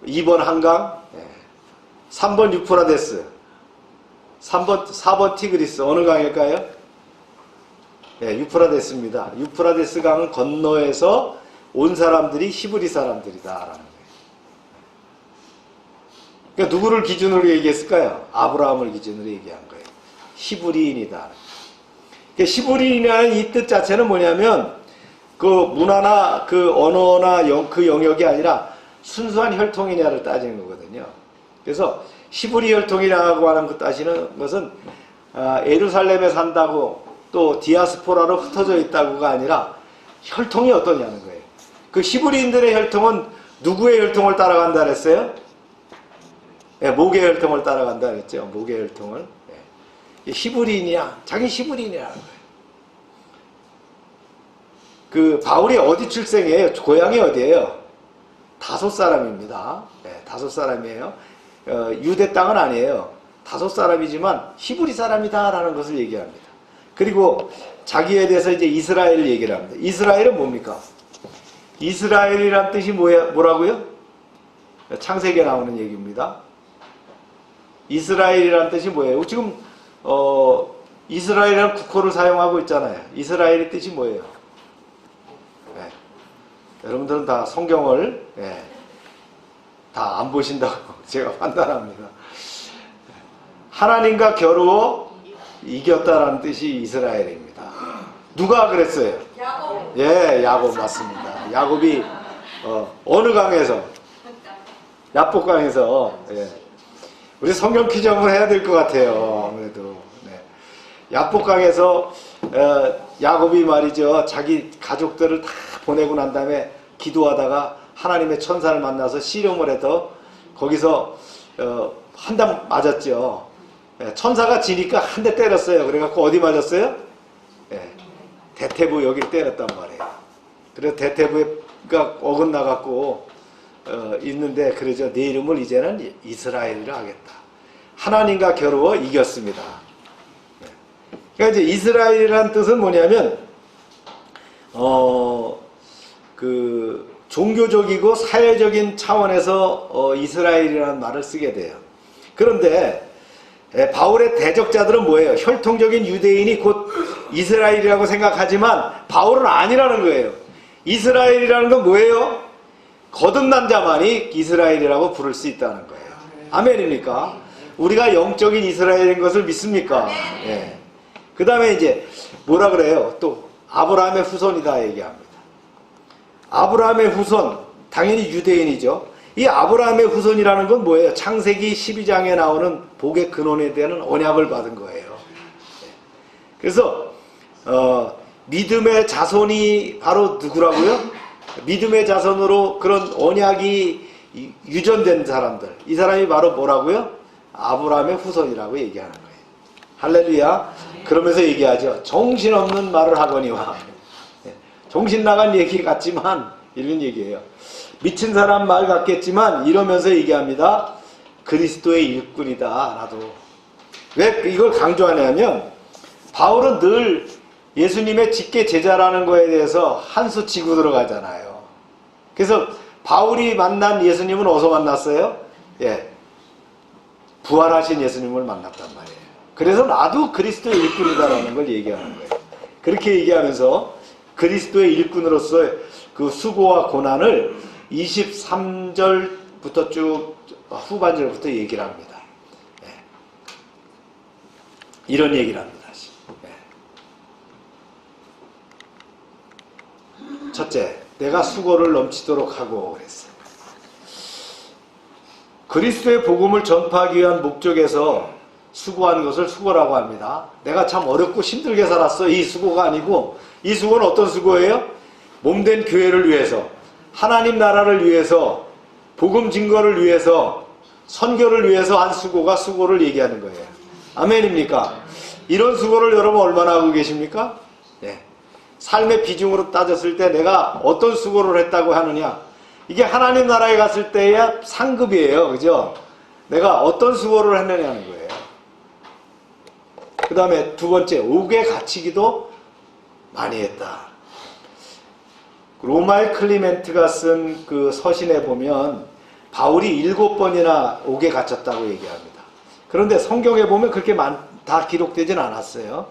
2번 한강, 3번 유프라데스, 4번 티그리스. 어느 강일까요? 유프라데스입니다. 유프라데스 강을 건너에서 온 사람들이 히브리 사람들이다라는 거예요. 그러니까 누구를 기준으로 얘기했을까요? 아브라함을 기준으로 얘기한 거예요. 히브리인이다. 그러니까 히브리인이라는 이 뜻 자체는 뭐냐면 그 문화나 그 언어나 그 영역이 아니라 순수한 혈통이냐를 따지는 거거든요. 그래서 히브리 혈통이라고 하는 것 따지는 것은 예루살렘에 산다고 또 디아스포라로 흩어져 있다고가 아니라 혈통이 어떠냐는 거예요. 그 히브리인들의 혈통은 누구의 혈통을 따라간다 그랬어요? 모계 혈통을 따라간다 그랬죠. 모계 혈통을. 히브리인이야. 자기 히브리인이라는 거예요. 그 바울이 어디 출생이에요? 고향이 어디예요? 다소 사람입니다. 다소 사람이에요. 유대 땅은 아니에요. 다소 사람이지만 히브리 사람이다라는 것을 이스라엘이란 뜻이 뭐라고요? 창세기에 나오는 얘기입니다. 이스라엘이란 뜻이 뭐예요? 지금 이스라엘이라는 국호를 사용하고 있잖아요. 이스라엘의 뜻이 뭐예요? 네. 여러분들은 다 성경을 다 안 보신다고 제가 판단합니다. 하나님과 겨루어 이겼다라는 뜻이 이스라엘입니다. 누가 그랬어요? 야곱. 예, 야곱 맞습니다. 야곱이 어느 강에서? 야복강에서. 예. 우리 성경 퀴즈 한번 해야 될 것 같아요. 아무래도. 네. 야복강에서 야곱이 말이죠. 자기 가족들을 다 보내고 난 다음에 기도하다가 하나님의 천사를 만나서 씨름을 해서 거기서 한 대 맞았죠. 예, 천사가 지니까 한 대 때렸어요. 그래갖고 어디 맞았어요? 예, 대퇴부 여기를 때렸단 말이에요. 그래서 대퇴부가 어긋나갖고 있는데 그러죠. 내 이름을 이제는 이스라엘이라 하겠다. 하나님과 겨루어 이겼습니다. 그러니까 이제 이스라엘이라는 뜻은 뭐냐면 그 종교적이고 사회적인 차원에서 이스라엘이라는 말을 쓰게 돼요. 그런데 바울의 대적자들은 뭐예요? 혈통적인 유대인이 곧 이스라엘이라고 생각하지만 바울은 아니라는 거예요. 이스라엘이라는 건 뭐예요? 거듭난 자만이 이스라엘이라고 부를 수 있다는 거예요. 아멘입니까? 우리가 영적인 이스라엘인 것을 믿습니까? 예. 그 다음에 이제 뭐라 그래요? 또 아브라함의 후손이다 얘기합니다. 아브라함의 후손, 당연히 유대인이죠. 이 아브라함의 후손이라는 건 뭐예요? 창세기 12장에 나오는 복의 근원에 대한 언약을 받은 거예요. 그래서 믿음의 자손이 바로 누구라고요? 믿음의 자손으로 그런 언약이 유전된 사람들, 이 사람이 바로 뭐라고요? 아브라함의 후손이라고 얘기하는 거예요. 할렐루야. 그러면서 얘기하죠. 정신없는 말을 하거니와. 정신 나간 얘기 같지만 이런 얘기예요. 미친 사람 말 같겠지만 이러면서 얘기합니다. 그리스도의 일꾼이다. 나도. 왜 이걸 강조하냐면 바울은 늘 예수님의 직계 제자라는 거에 대해서 한 수 치고 들어가잖아요. 그래서 바울이 만난 예수님은 어디서 만났어요? 예, 부활하신 예수님을 만났단 말이에요. 그래서 나도 그리스도의 일꾼이다라는 걸 얘기하는 거예요. 그렇게 얘기하면서 그리스도의 일꾼으로서의 그 수고와 고난을 23절부터 쭉 후반절부터 얘기를 합니다. 예. 이런 얘기를 합니다. 예. 첫째, 내가 수고를 넘치도록 하고 그랬어요. 그리스도의 복음을 전파하기 위한 목적에서 수고하는 것을 수고라고 합니다. 내가 참 어렵고 힘들게 살았어. 이 수고가 아니고 이 수고는 어떤 수고예요? 몸된 교회를 위해서, 하나님 나라를 위해서, 복음 증거를 위해서, 선교를 위해서 한 수고가 수고를 얘기하는 거예요. 아멘입니까? 이런 수고를 여러분 얼마나 하고 계십니까? 네. 삶의 비중으로 따졌을 때 내가 어떤 수고를 했다고 하느냐, 이게 하나님 나라에 갔을 때야 상급이에요. 그죠? 내가 어떤 수고를 했느냐는 거예요. 그 다음에 두 번째, 옥에 갇히기도 많이 했다. 로마의 클리멘트가 쓴 그 서신에 보면 바울이 7번이나 옥에 갇혔다고 얘기합니다. 그런데 성경에 보면 그렇게 다 기록되진 않았어요.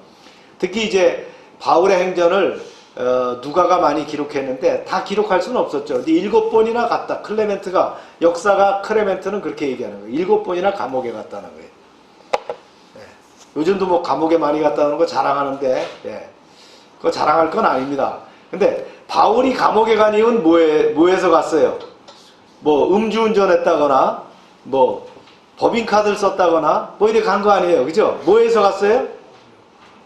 특히 이제 바울의 행전을 누가가 많이 기록했는데 다 기록할 수는 없었죠. 근데 7번이나 갔다. 클레멘트가, 역사가 클레멘트는 그렇게 얘기하는 거예요. 7번이나 감옥에 갔다는 거예요. 예. 요즘도 뭐 감옥에 많이 갔다는 거 자랑하는데, 예. 그거 자랑할 건 아닙니다. 근데 바울이 감옥에 간 이유는 뭐에서 갔어요? 뭐 음주운전 했다거나, 뭐 법인카드를 썼다거나, 뭐 이렇게 간 거 아니에요. 그죠? 뭐에서 갔어요?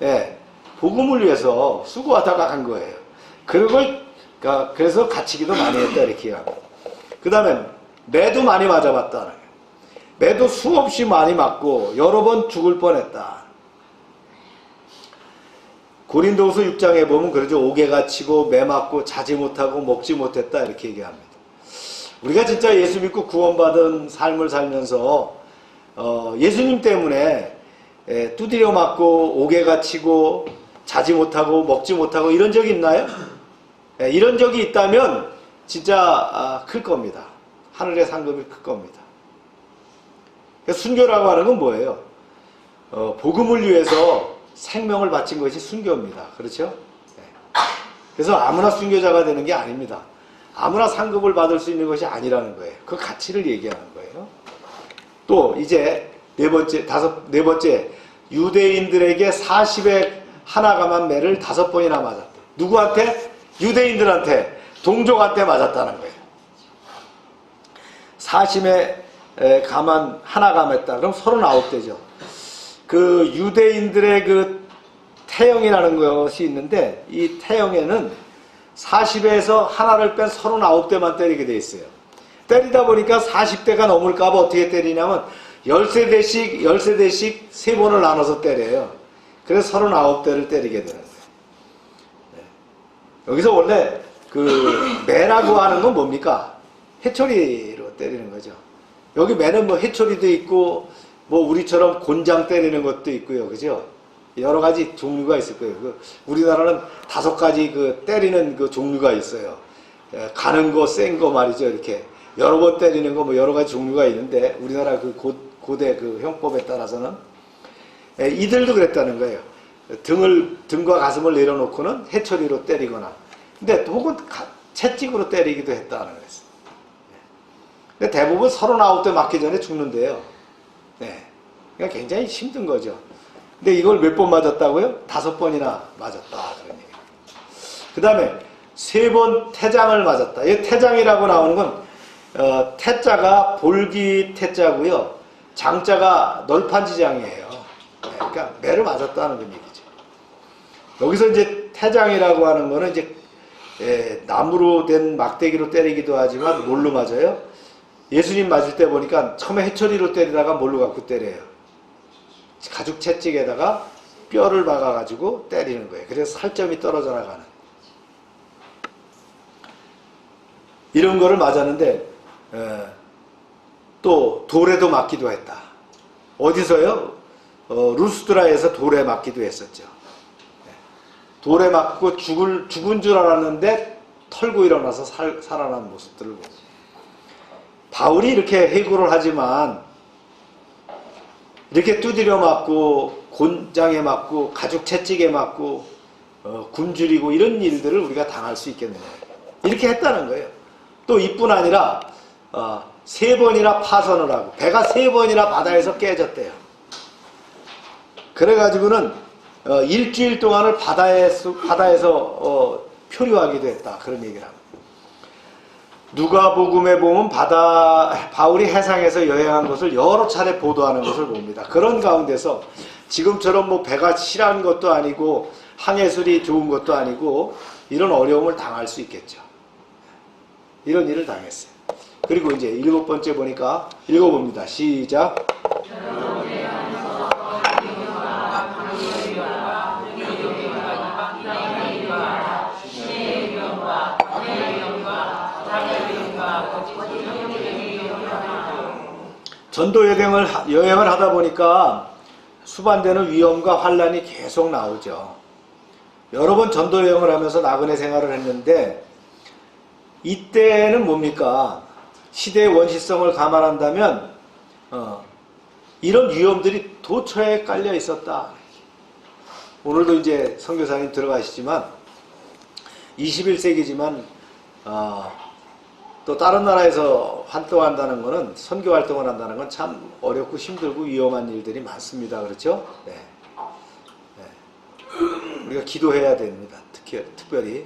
예. 복음을 위해서 수고하다가 간 거예요. 그래서 갇히기도 많이 했다, 이렇게 하고. 그 다음에 매도 많이 맞아봤다는 거예요. 매도 수없이 많이 맞고 여러 번 죽을 뻔했다. 고린도후서 6장에 보면 그러죠. 옥에 갇히고 매 맞고 자지 못하고 먹지 못했다, 이렇게 얘기합니다. 우리가 진짜 예수 믿고 구원받은 삶을 살면서 예수님 때문에 두드려 맞고 옥에 갇히고 자지 못하고 먹지 못하고 이런 적이 있나요? 이런 적이 있다면 진짜 클 겁니다. 하늘의 상급이 클 겁니다. 순교라고 하는 건 뭐예요? 복음을 위해서 생명을 바친 것이 순교입니다. 그렇죠? 네. 그래서 아무나 순교자가 되는 게 아닙니다. 아무나 상급을 받을 수 있는 것이 아니라는 거예요. 그 가치를 얘기하는 거예요. 또 이제 네 번째 유대인들에게 40에 하나 감한 매를 5번이나 맞았다. 누구한테? 유대인들한테, 동족한테 맞았다는 거예요. 40에 감한 하나 감했다. 그럼 39대죠. 그 유대인들의 그 태형이라는 것이 있는데 이 태형에는 40에서 하나를 뺀 39대만 때리게 돼 있어요. 때리다 보니까 40대가 넘을까봐 어떻게 때리냐면 13대씩 3번을 나눠서 때려요. 그래서 39대를 때리게 되는 거예요. 네. 여기서 원래 그 매라고 하는 건 뭡니까? 해초리로 때리는 거죠. 여기 매는 뭐 해초리도 있고 뭐 우리처럼 곤장 때리는 것도 있고요. 그죠? 여러 가지 종류가 있을 거예요. 우리나라는 5가지 그 때리는 그 종류가 있어요. 가는 거, 센 거 말이죠. 이렇게 여러 번 때리는 거 뭐 여러 가지 종류가 있는데 우리나라 그 고대 그 형법에 따라서는 이들도 그랬다는 거예요. 등과 가슴을 내려놓고는 해초리로 때리거나, 근데 혹은 채찍으로 때리기도 했다는 거예요. 근데 대부분 39대 맞기 전에 죽는데요. 네. 그러니까 굉장히 힘든 거죠. 근데 이걸 몇 번 맞았다고요? 5번이나 맞았다. 그런 얘기예요. 그 다음에 3번 태장을 맞았다. 이 태장이라고 나오는 건 태자가 볼기 태자고요. 장자가 널판지장이에요. 네. 그러니까 매를 맞았다는 그런 얘기죠. 여기서 이제 태장이라고 하는 거는 이제 나무로 된 막대기로 때리기도 하지만 뭘로 맞아요? 예수님 맞을 때 보니까 처음에 해초리로 때리다가 뭘로 갖고 때려요? 가죽 채찍에다가 뼈를 박아가지고 때리는 거예요. 그래서 살점이 떨어져 나가는. 이런 거를 맞았는데 또 돌에도 맞기도 했다. 어디서요? 루스드라에서 돌에 맞기도 했었죠. 돌에 맞고 죽은 줄 알았는데 털고 일어나서 살아난 모습들을 보고. 바울이 이렇게 해고를 하지만 이렇게 두드려 맞고 곤장에 맞고 가죽 채찍에 맞고 굶주리고 이런 일들을 우리가 당할 수 있겠느냐. 이렇게 했다는 거예요. 또 이뿐 아니라 3번이나 파선을 하고 배가 3번이나 바다에서 깨졌대요. 그래가지고는 일주일 동안을 바다에서 표류하기도 했다. 그런 얘기를 합니다. 누가복음에 보면 바울이 해상에서 여행한 것을 여러 차례 보도하는 것을 봅니다. 그런 가운데서 지금처럼 뭐 배가 실한 것도 아니고 항해술이 좋은 것도 아니고 이런 어려움을 당할 수 있겠죠. 이런 일을 당했어요. 그리고 이제 7번째 보니까 읽어봅니다. 시작. 전도 여행을 하다 보니까 수반되는 위험과 환란이 계속 나오죠. 여러 번 전도 여행을 하면서 나그네 생활을 했는데 이때는 뭡니까? 시대의 원시성을 감안한다면 이런 위험들이 도처에 깔려 있었다. 오늘도 이제 선교사님 들어가시지만 21세기지만 또 다른 나라에서 활동한다는 것은 선교 활동을 한다는 건 참 어렵고 힘들고 위험한 일들이 많습니다. 그렇죠? 네. 네. 우리가 기도해야 됩니다. 특별히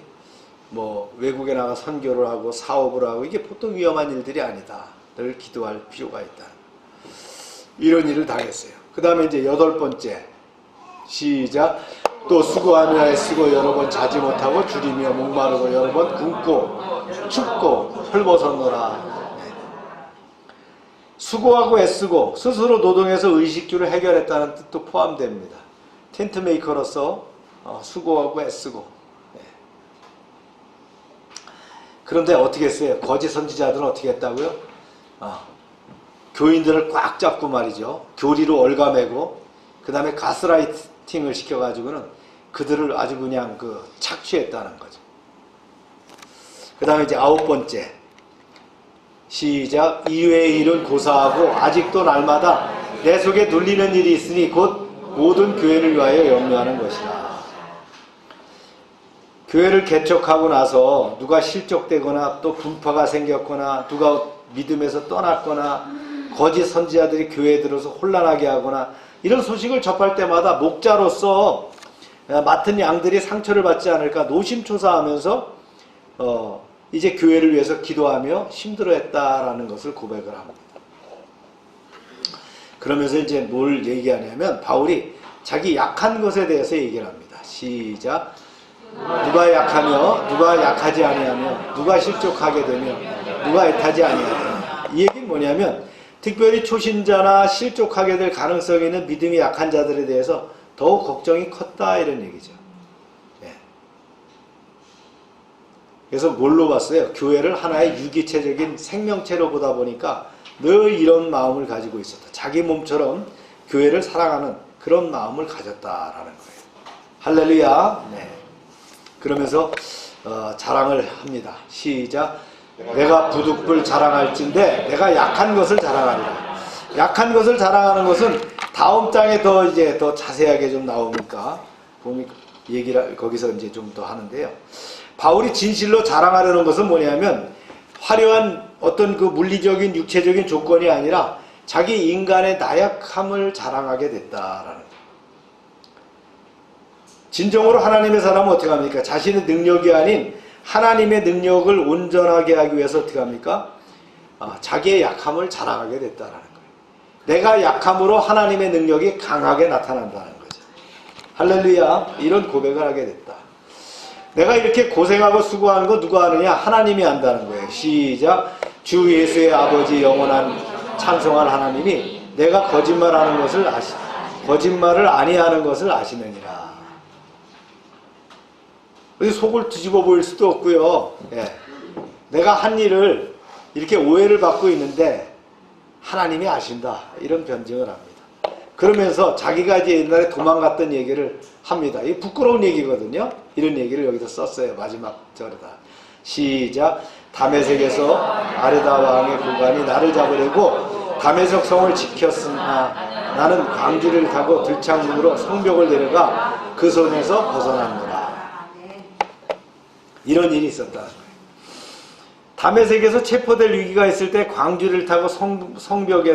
뭐 외국에 나가 선교를 하고 사업을 하고 이게 보통 위험한 일들이 아니다. 늘 기도할 필요가 있다. 이런 일을 당했어요. 그 다음에 이제 8번째 시작. 또 수고하며 애쓰고 여러 번 자지 못하고 줄이며 목마르고 여러 번 굶고 춥고 헐벗었노라. 네. 수고하고 애쓰고 스스로 노동해서 의식주를 해결했다는 뜻도 포함됩니다. 텐트 메이커로서 수고하고 애쓰고. 네. 그런데 어떻게 했어요? 거짓 선지자들은 어떻게 했다고요? 교인들을 꽉 잡고 말이죠. 교리로 얽아매고 그 다음에 가스라이팅을 시켜가지고는 그들을 아주 그냥 착취했다는 거죠. 그 다음에 이제 9번째. 시작. 이외의 일은 고사하고 아직도 날마다 내 속에 눌리는 일이 있으니 곧 모든 교회를 위하여 염려하는 것이다. 교회를 개척하고 나서 누가 실족되거나 또 분파가 생겼거나 누가 믿음에서 떠났거나 거짓 선지자들이 교회에 들어서 혼란하게 하거나 이런 소식을 접할 때마다 목자로서 맡은 양들이 상처를 받지 않을까 노심초사하면서 이제 교회를 위해서 기도하며 힘들어했다라는 것을 고백을 합니다. 그러면서 이제 뭘 얘기하냐면 바울이 자기 약한 것에 대해서 얘기를 합니다. 시작. 누가 약하며 누가 약하지 아니하며 누가 실족하게 되며 누가 애타지 아니하며. 이 얘기는 뭐냐면 특별히 초신자나 실족하게 될 가능성이 있는 믿음이 약한 자들에 대해서 더욱 걱정이 컸다 이런 얘기죠. 네. 그래서 뭘로 봤어요? 교회를 하나의 유기체적인 생명체로 보다 보니까 늘 이런 마음을 가지고 있었다. 자기 몸처럼 교회를 사랑하는 그런 마음을 가졌다라는 거예요. 할렐루야. 네. 그러면서 자랑을 합니다. 시작. 내가 부득불 자랑할진대 내가 약한 것을 자랑하리라. 약한 것을 자랑하는 것은 다음 장에 더 자세하게 좀 나오니까 얘기를 거기서 이제 좀 더 하는데요. 바울이 진실로 자랑하려는 것은 뭐냐면 화려한 어떤 그 물리적인 육체적인 조건이 아니라 자기 인간의 나약함을 자랑하게 됐다라는 거예요. 진정으로 하나님의 사람은 어떻게 합니까? 자신의 능력이 아닌 하나님의 능력을 온전하게 하기 위해서 어떻게 합니까? 자기의 약함을 자랑하게 됐다라는 거예요. 내가 약함으로 하나님의 능력이 강하게 나타난다는 거죠. 할렐루야. 이런 고백을 하게 됐다. 내가 이렇게 고생하고 수고하는 거 누가 하느냐? 하나님이 한다는 거예요. 시작. 주 예수의 아버지 영원한 찬송한 하나님이 내가 거짓말하는 것을 거짓말을 아니하는 것을 아시느니라. 속을 뒤집어 보일 수도 없고요. 예. 내가 한 일을 이렇게 오해를 받고 있는데 하나님이 아신다. 이런 변증을 합니다. 그러면서 자기가 이제 옛날에 도망갔던 얘기를 합니다. 이게 부끄러운 얘기거든요. 이런 얘기를 여기서 썼어요. 마지막 절에다. 시작. 다메섹에서 아레다 왕의 고관이 나를 잡으려고 다메섹 성을 지켰으나 나는 광주를 타고 들창문으로 성벽을 내려가 그 손에서 벗어났노라. 이런 일이 있었다는 거예요. 다메섹에서 체포될 위기가 있을 때 광주를 타고 성벽의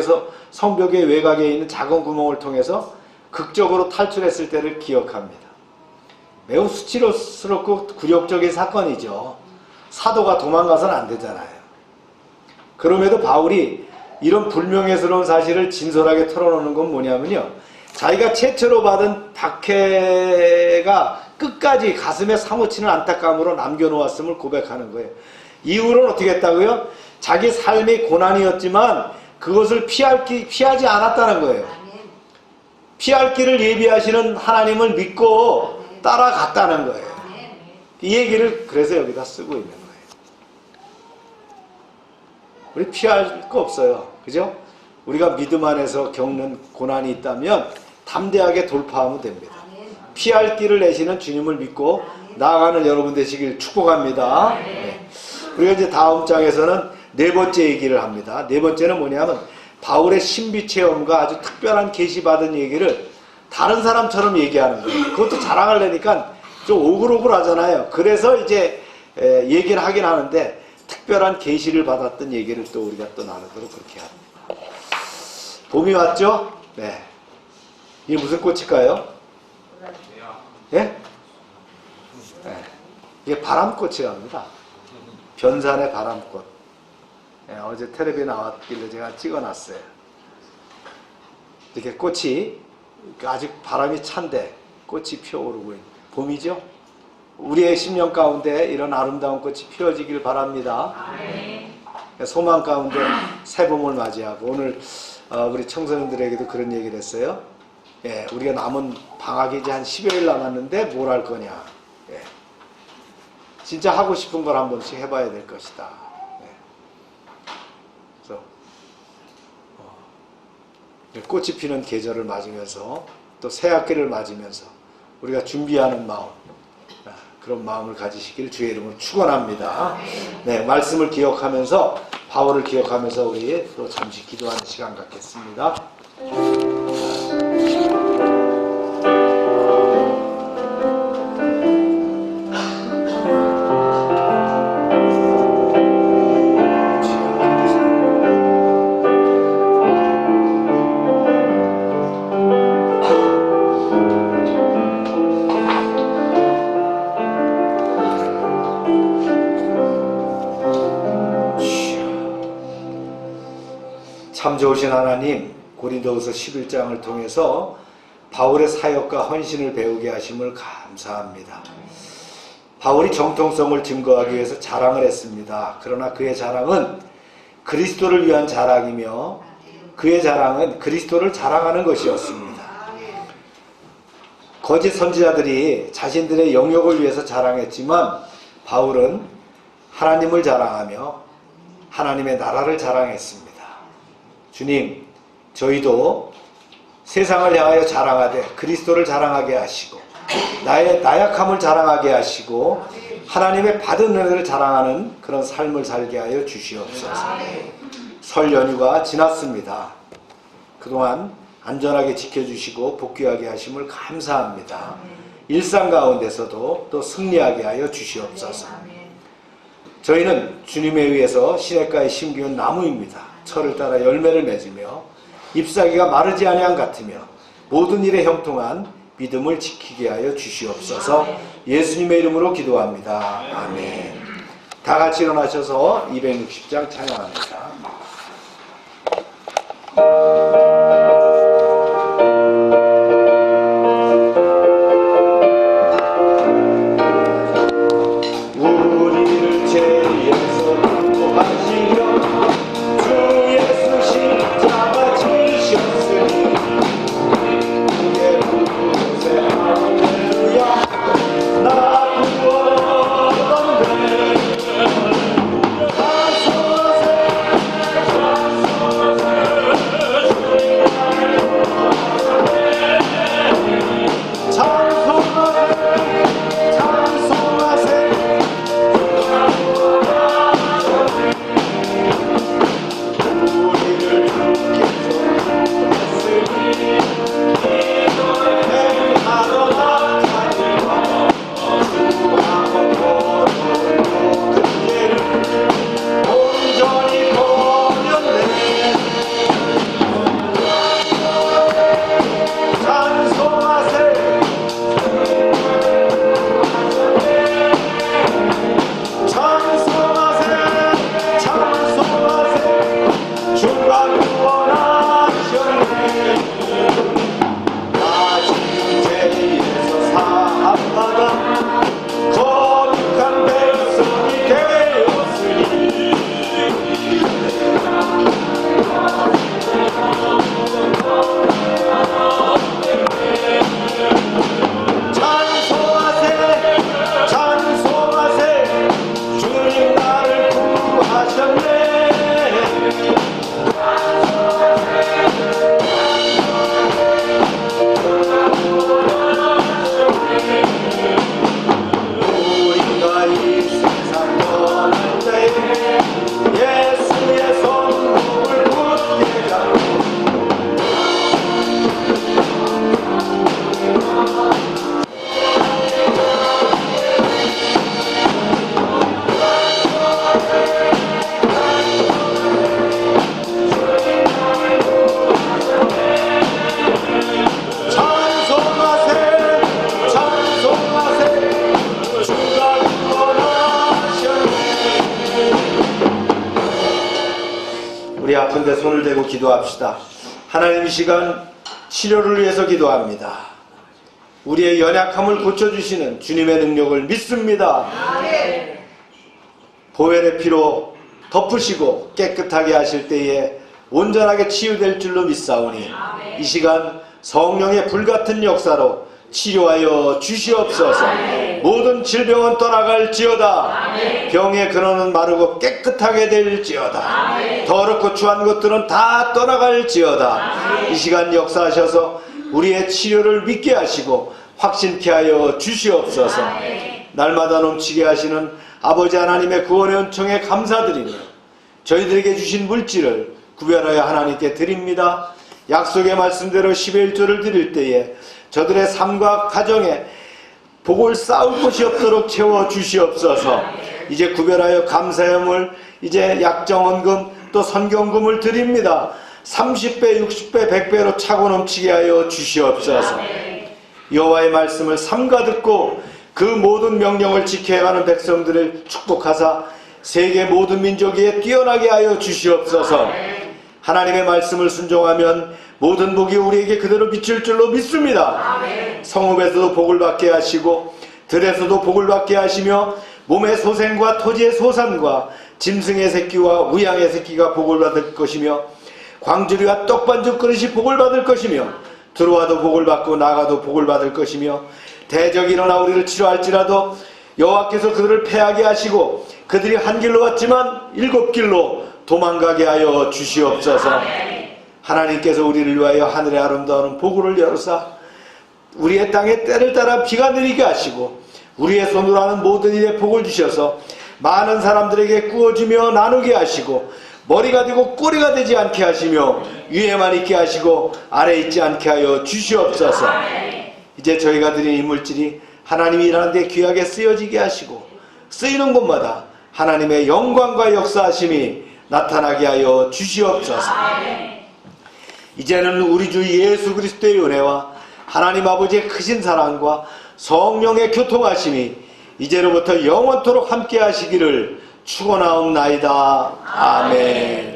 외곽에 있는 작은 구멍을 통해서 극적으로 탈출했을 때를 기억합니다. 매우 수치스럽고 굴욕적인 사건이죠. 사도가 도망가서는 안 되잖아요. 그럼에도 바울이 이런 불명예스러운 사실을 진솔하게 털어놓는 건 뭐냐면요. 자기가 최초로 받은 박해가 끝까지 가슴에 사무치는 안타까움으로 남겨놓았음을 고백하는 거예요. 이후로는 어떻게 했다고요? 자기 삶이 고난이었지만 그것을 피하지 않았다는 거예요. 피할 길을 예비하시는 하나님을 믿고 따라갔다는 거예요. 이 얘기를 그래서 여기다 쓰고 있는 거예요. 우리 피할 거 없어요. 그죠? 우리가 믿음 안에서 겪는 고난이 있다면 담대하게 돌파하면 됩니다. 피할 길을 내시는 주님을 믿고 나아가는 여러분 되시길 축복합니다. 네. 우리가 이제 다음 장에서는 네 번째 얘기를 합니다. 네 번째는 뭐냐면 바울의 신비 체험과 아주 특별한 계시받은 얘기를 다른 사람처럼 얘기하는 거예요. 그것도 자랑하려니까 좀 오글오글 하잖아요. 그래서 이제 얘기를 하긴 하는데 특별한 계시를 받았던 얘기를 또 우리가 또 나누도록 그렇게 합니다. 봄이 왔죠? 네. 이게 무슨 꽃일까요? 예? 네. 이게 바람꽃이랍니다. 변산의 바람꽃. 네, 어제 텔레비에 나왔길래 제가 찍어놨어요. 이렇게 꽃이 아직 바람이 찬데 꽃이 피어오르고 있는 봄이죠? 우리의 심령 가운데 이런 아름다운 꽃이 피어지길 바랍니다. 소망 가운데 새봄을 맞이하고 오늘 우리 청소년들에게도 그런 얘기를 했어요. 예, 우리가 남은 방학이 이제 한 10여일 남았는데 뭘 할 거냐. 예. 진짜 하고 싶은 걸 한 번씩 해봐야 될 것이다. 예. 그래서 꽃이 피는 계절을 맞으면서 또 새학기를 맞으면서 우리가 준비하는 마음 그런 마음을 가지시길 주의 이름으로 축원합니다. 네, 말씀을 기억하면서 바울을 기억하면서 우리 또 잠시 기도하는 시간 갖겠습니다. 참 좋으신 하나님, 고린도후서 11장을 통해서 바울의 사역과 헌신을 배우게 하심을 감사합니다. 바울이 정통성을 증거하기 위해서 자랑을 했습니다. 그러나 그의 자랑은 그리스도를 위한 자랑이며 그의 자랑은 그리스도를 자랑하는 것이었습니다. 거짓 선지자들이 자신들의 영역을 위해서 자랑했지만 바울은 하나님을 자랑하며 하나님의 나라를 자랑했습니다. 주님, 저희도 세상을 향하여 자랑하되 그리스도를 자랑하게 하시고 나의 나약함을 자랑하게 하시고 하나님의 받은 은혜를 자랑하는 그런 삶을 살게 하여 주시옵소서. 설 연휴가 지났습니다. 그동안 안전하게 지켜주시고 복귀하게 하심을 감사합니다. 일상 가운데서도 또 승리하게 하여 주시옵소서. 저희는 주님에 의해서 시냇가에 심기운 나무입니다. 철을 따라 열매를 맺으며 잎사귀가 마르지 아니함 같으며 모든 일에 형통한 믿음을 지키게 하여 주시옵소서. 예수님의 이름으로 기도합니다. 아멘. 다 같이 일어나셔서 260장 찬양합니다. 우리를 죄에서 구하시려 주 예수 십자가 지셨으니 그의 구세 할렐루야 나 구원받네. 우리 아픈데 손을 대고 기도합시다. 하나님, 이 시간 치료를 위해서 기도합니다. 우리의 연약함을 고쳐주시는 주님의 능력을 믿습니다. 보혈의 피로 덮으시고 깨끗하게 하실 때에 온전하게 치유될 줄로 믿사오니 이 시간 성령의 불같은 역사로 치료하여 주시옵소서. 모든 질병은 떠나갈지어다. 병의 근원은 마르고 깨끗하게 될지어다. 더럽고 추한 것들은 다 떠나갈지어다. 이 시간 역사하셔서 우리의 치료를 믿게 하시고 확신케 하여 주시옵소서. 날마다 넘치게 하시는 아버지 하나님의 구원의 은총에 감사드리며 저희들에게 주신 물질을 구별하여 하나님께 드립니다. 약속의 말씀대로 11조를 드릴 때에 저들의 삶과 가정에 복을 쌓을 곳이 없도록 채워 주시옵소서. 이제 구별하여 감사함을 이제 약정헌금 또 선경금을 드립니다. 30배, 60배, 100배로 차고 넘치게 하여 주시옵소서. 여호와의 말씀을 삼가 듣고 그 모든 명령을 지켜야 하는 백성들을 축복하사 세계 모든 민족 위에 뛰어나게 하여 주시옵소서. 하나님의 말씀을 순종하면 모든 복이 우리에게 그대로 비칠 줄로 믿습니다. 성읍에서도 복을 받게 하시고 들에서도 복을 받게 하시며 몸의 소생과 토지의 소산과 짐승의 새끼와 우양의 새끼가 복을 받을 것이며 광주리와 떡반죽 그릇이 복을 받을 것이며 들어와도 복을 받고 나가도 복을 받을 것이며 대적이 일어나 우리를 치료할지라도 여호와께서 그들을 패하게 하시고 그들이 한 길로 왔지만 7길로 도망가게 하여 주시옵소서. 하나님께서 우리를 위하여 하늘의 아름다운 보구를 열어사 우리의 땅에 때를 따라 비가 내리게 하시고 우리의 손으로 하는 모든 일에 복을 주셔서 많은 사람들에게 구워주며 나누게 하시고 머리가 되고 꼬리가 되지 않게 하시며 위에만 있게 하시고 아래 있지 않게 하여 주시옵소서. 이제 저희가 드린 이 물질이 하나님이 일하는 데 귀하게 쓰여지게 하시고 쓰이는 곳마다 하나님의 영광과 역사하심이 나타나게 하여 주시옵소서. 이제는 우리 주 예수 그리스도의 은혜와 하나님 아버지의 크신 사랑과 성령의 교통하심이 이제로부터 영원토록 함께 하시기를 축원하옵나이다. 아멘.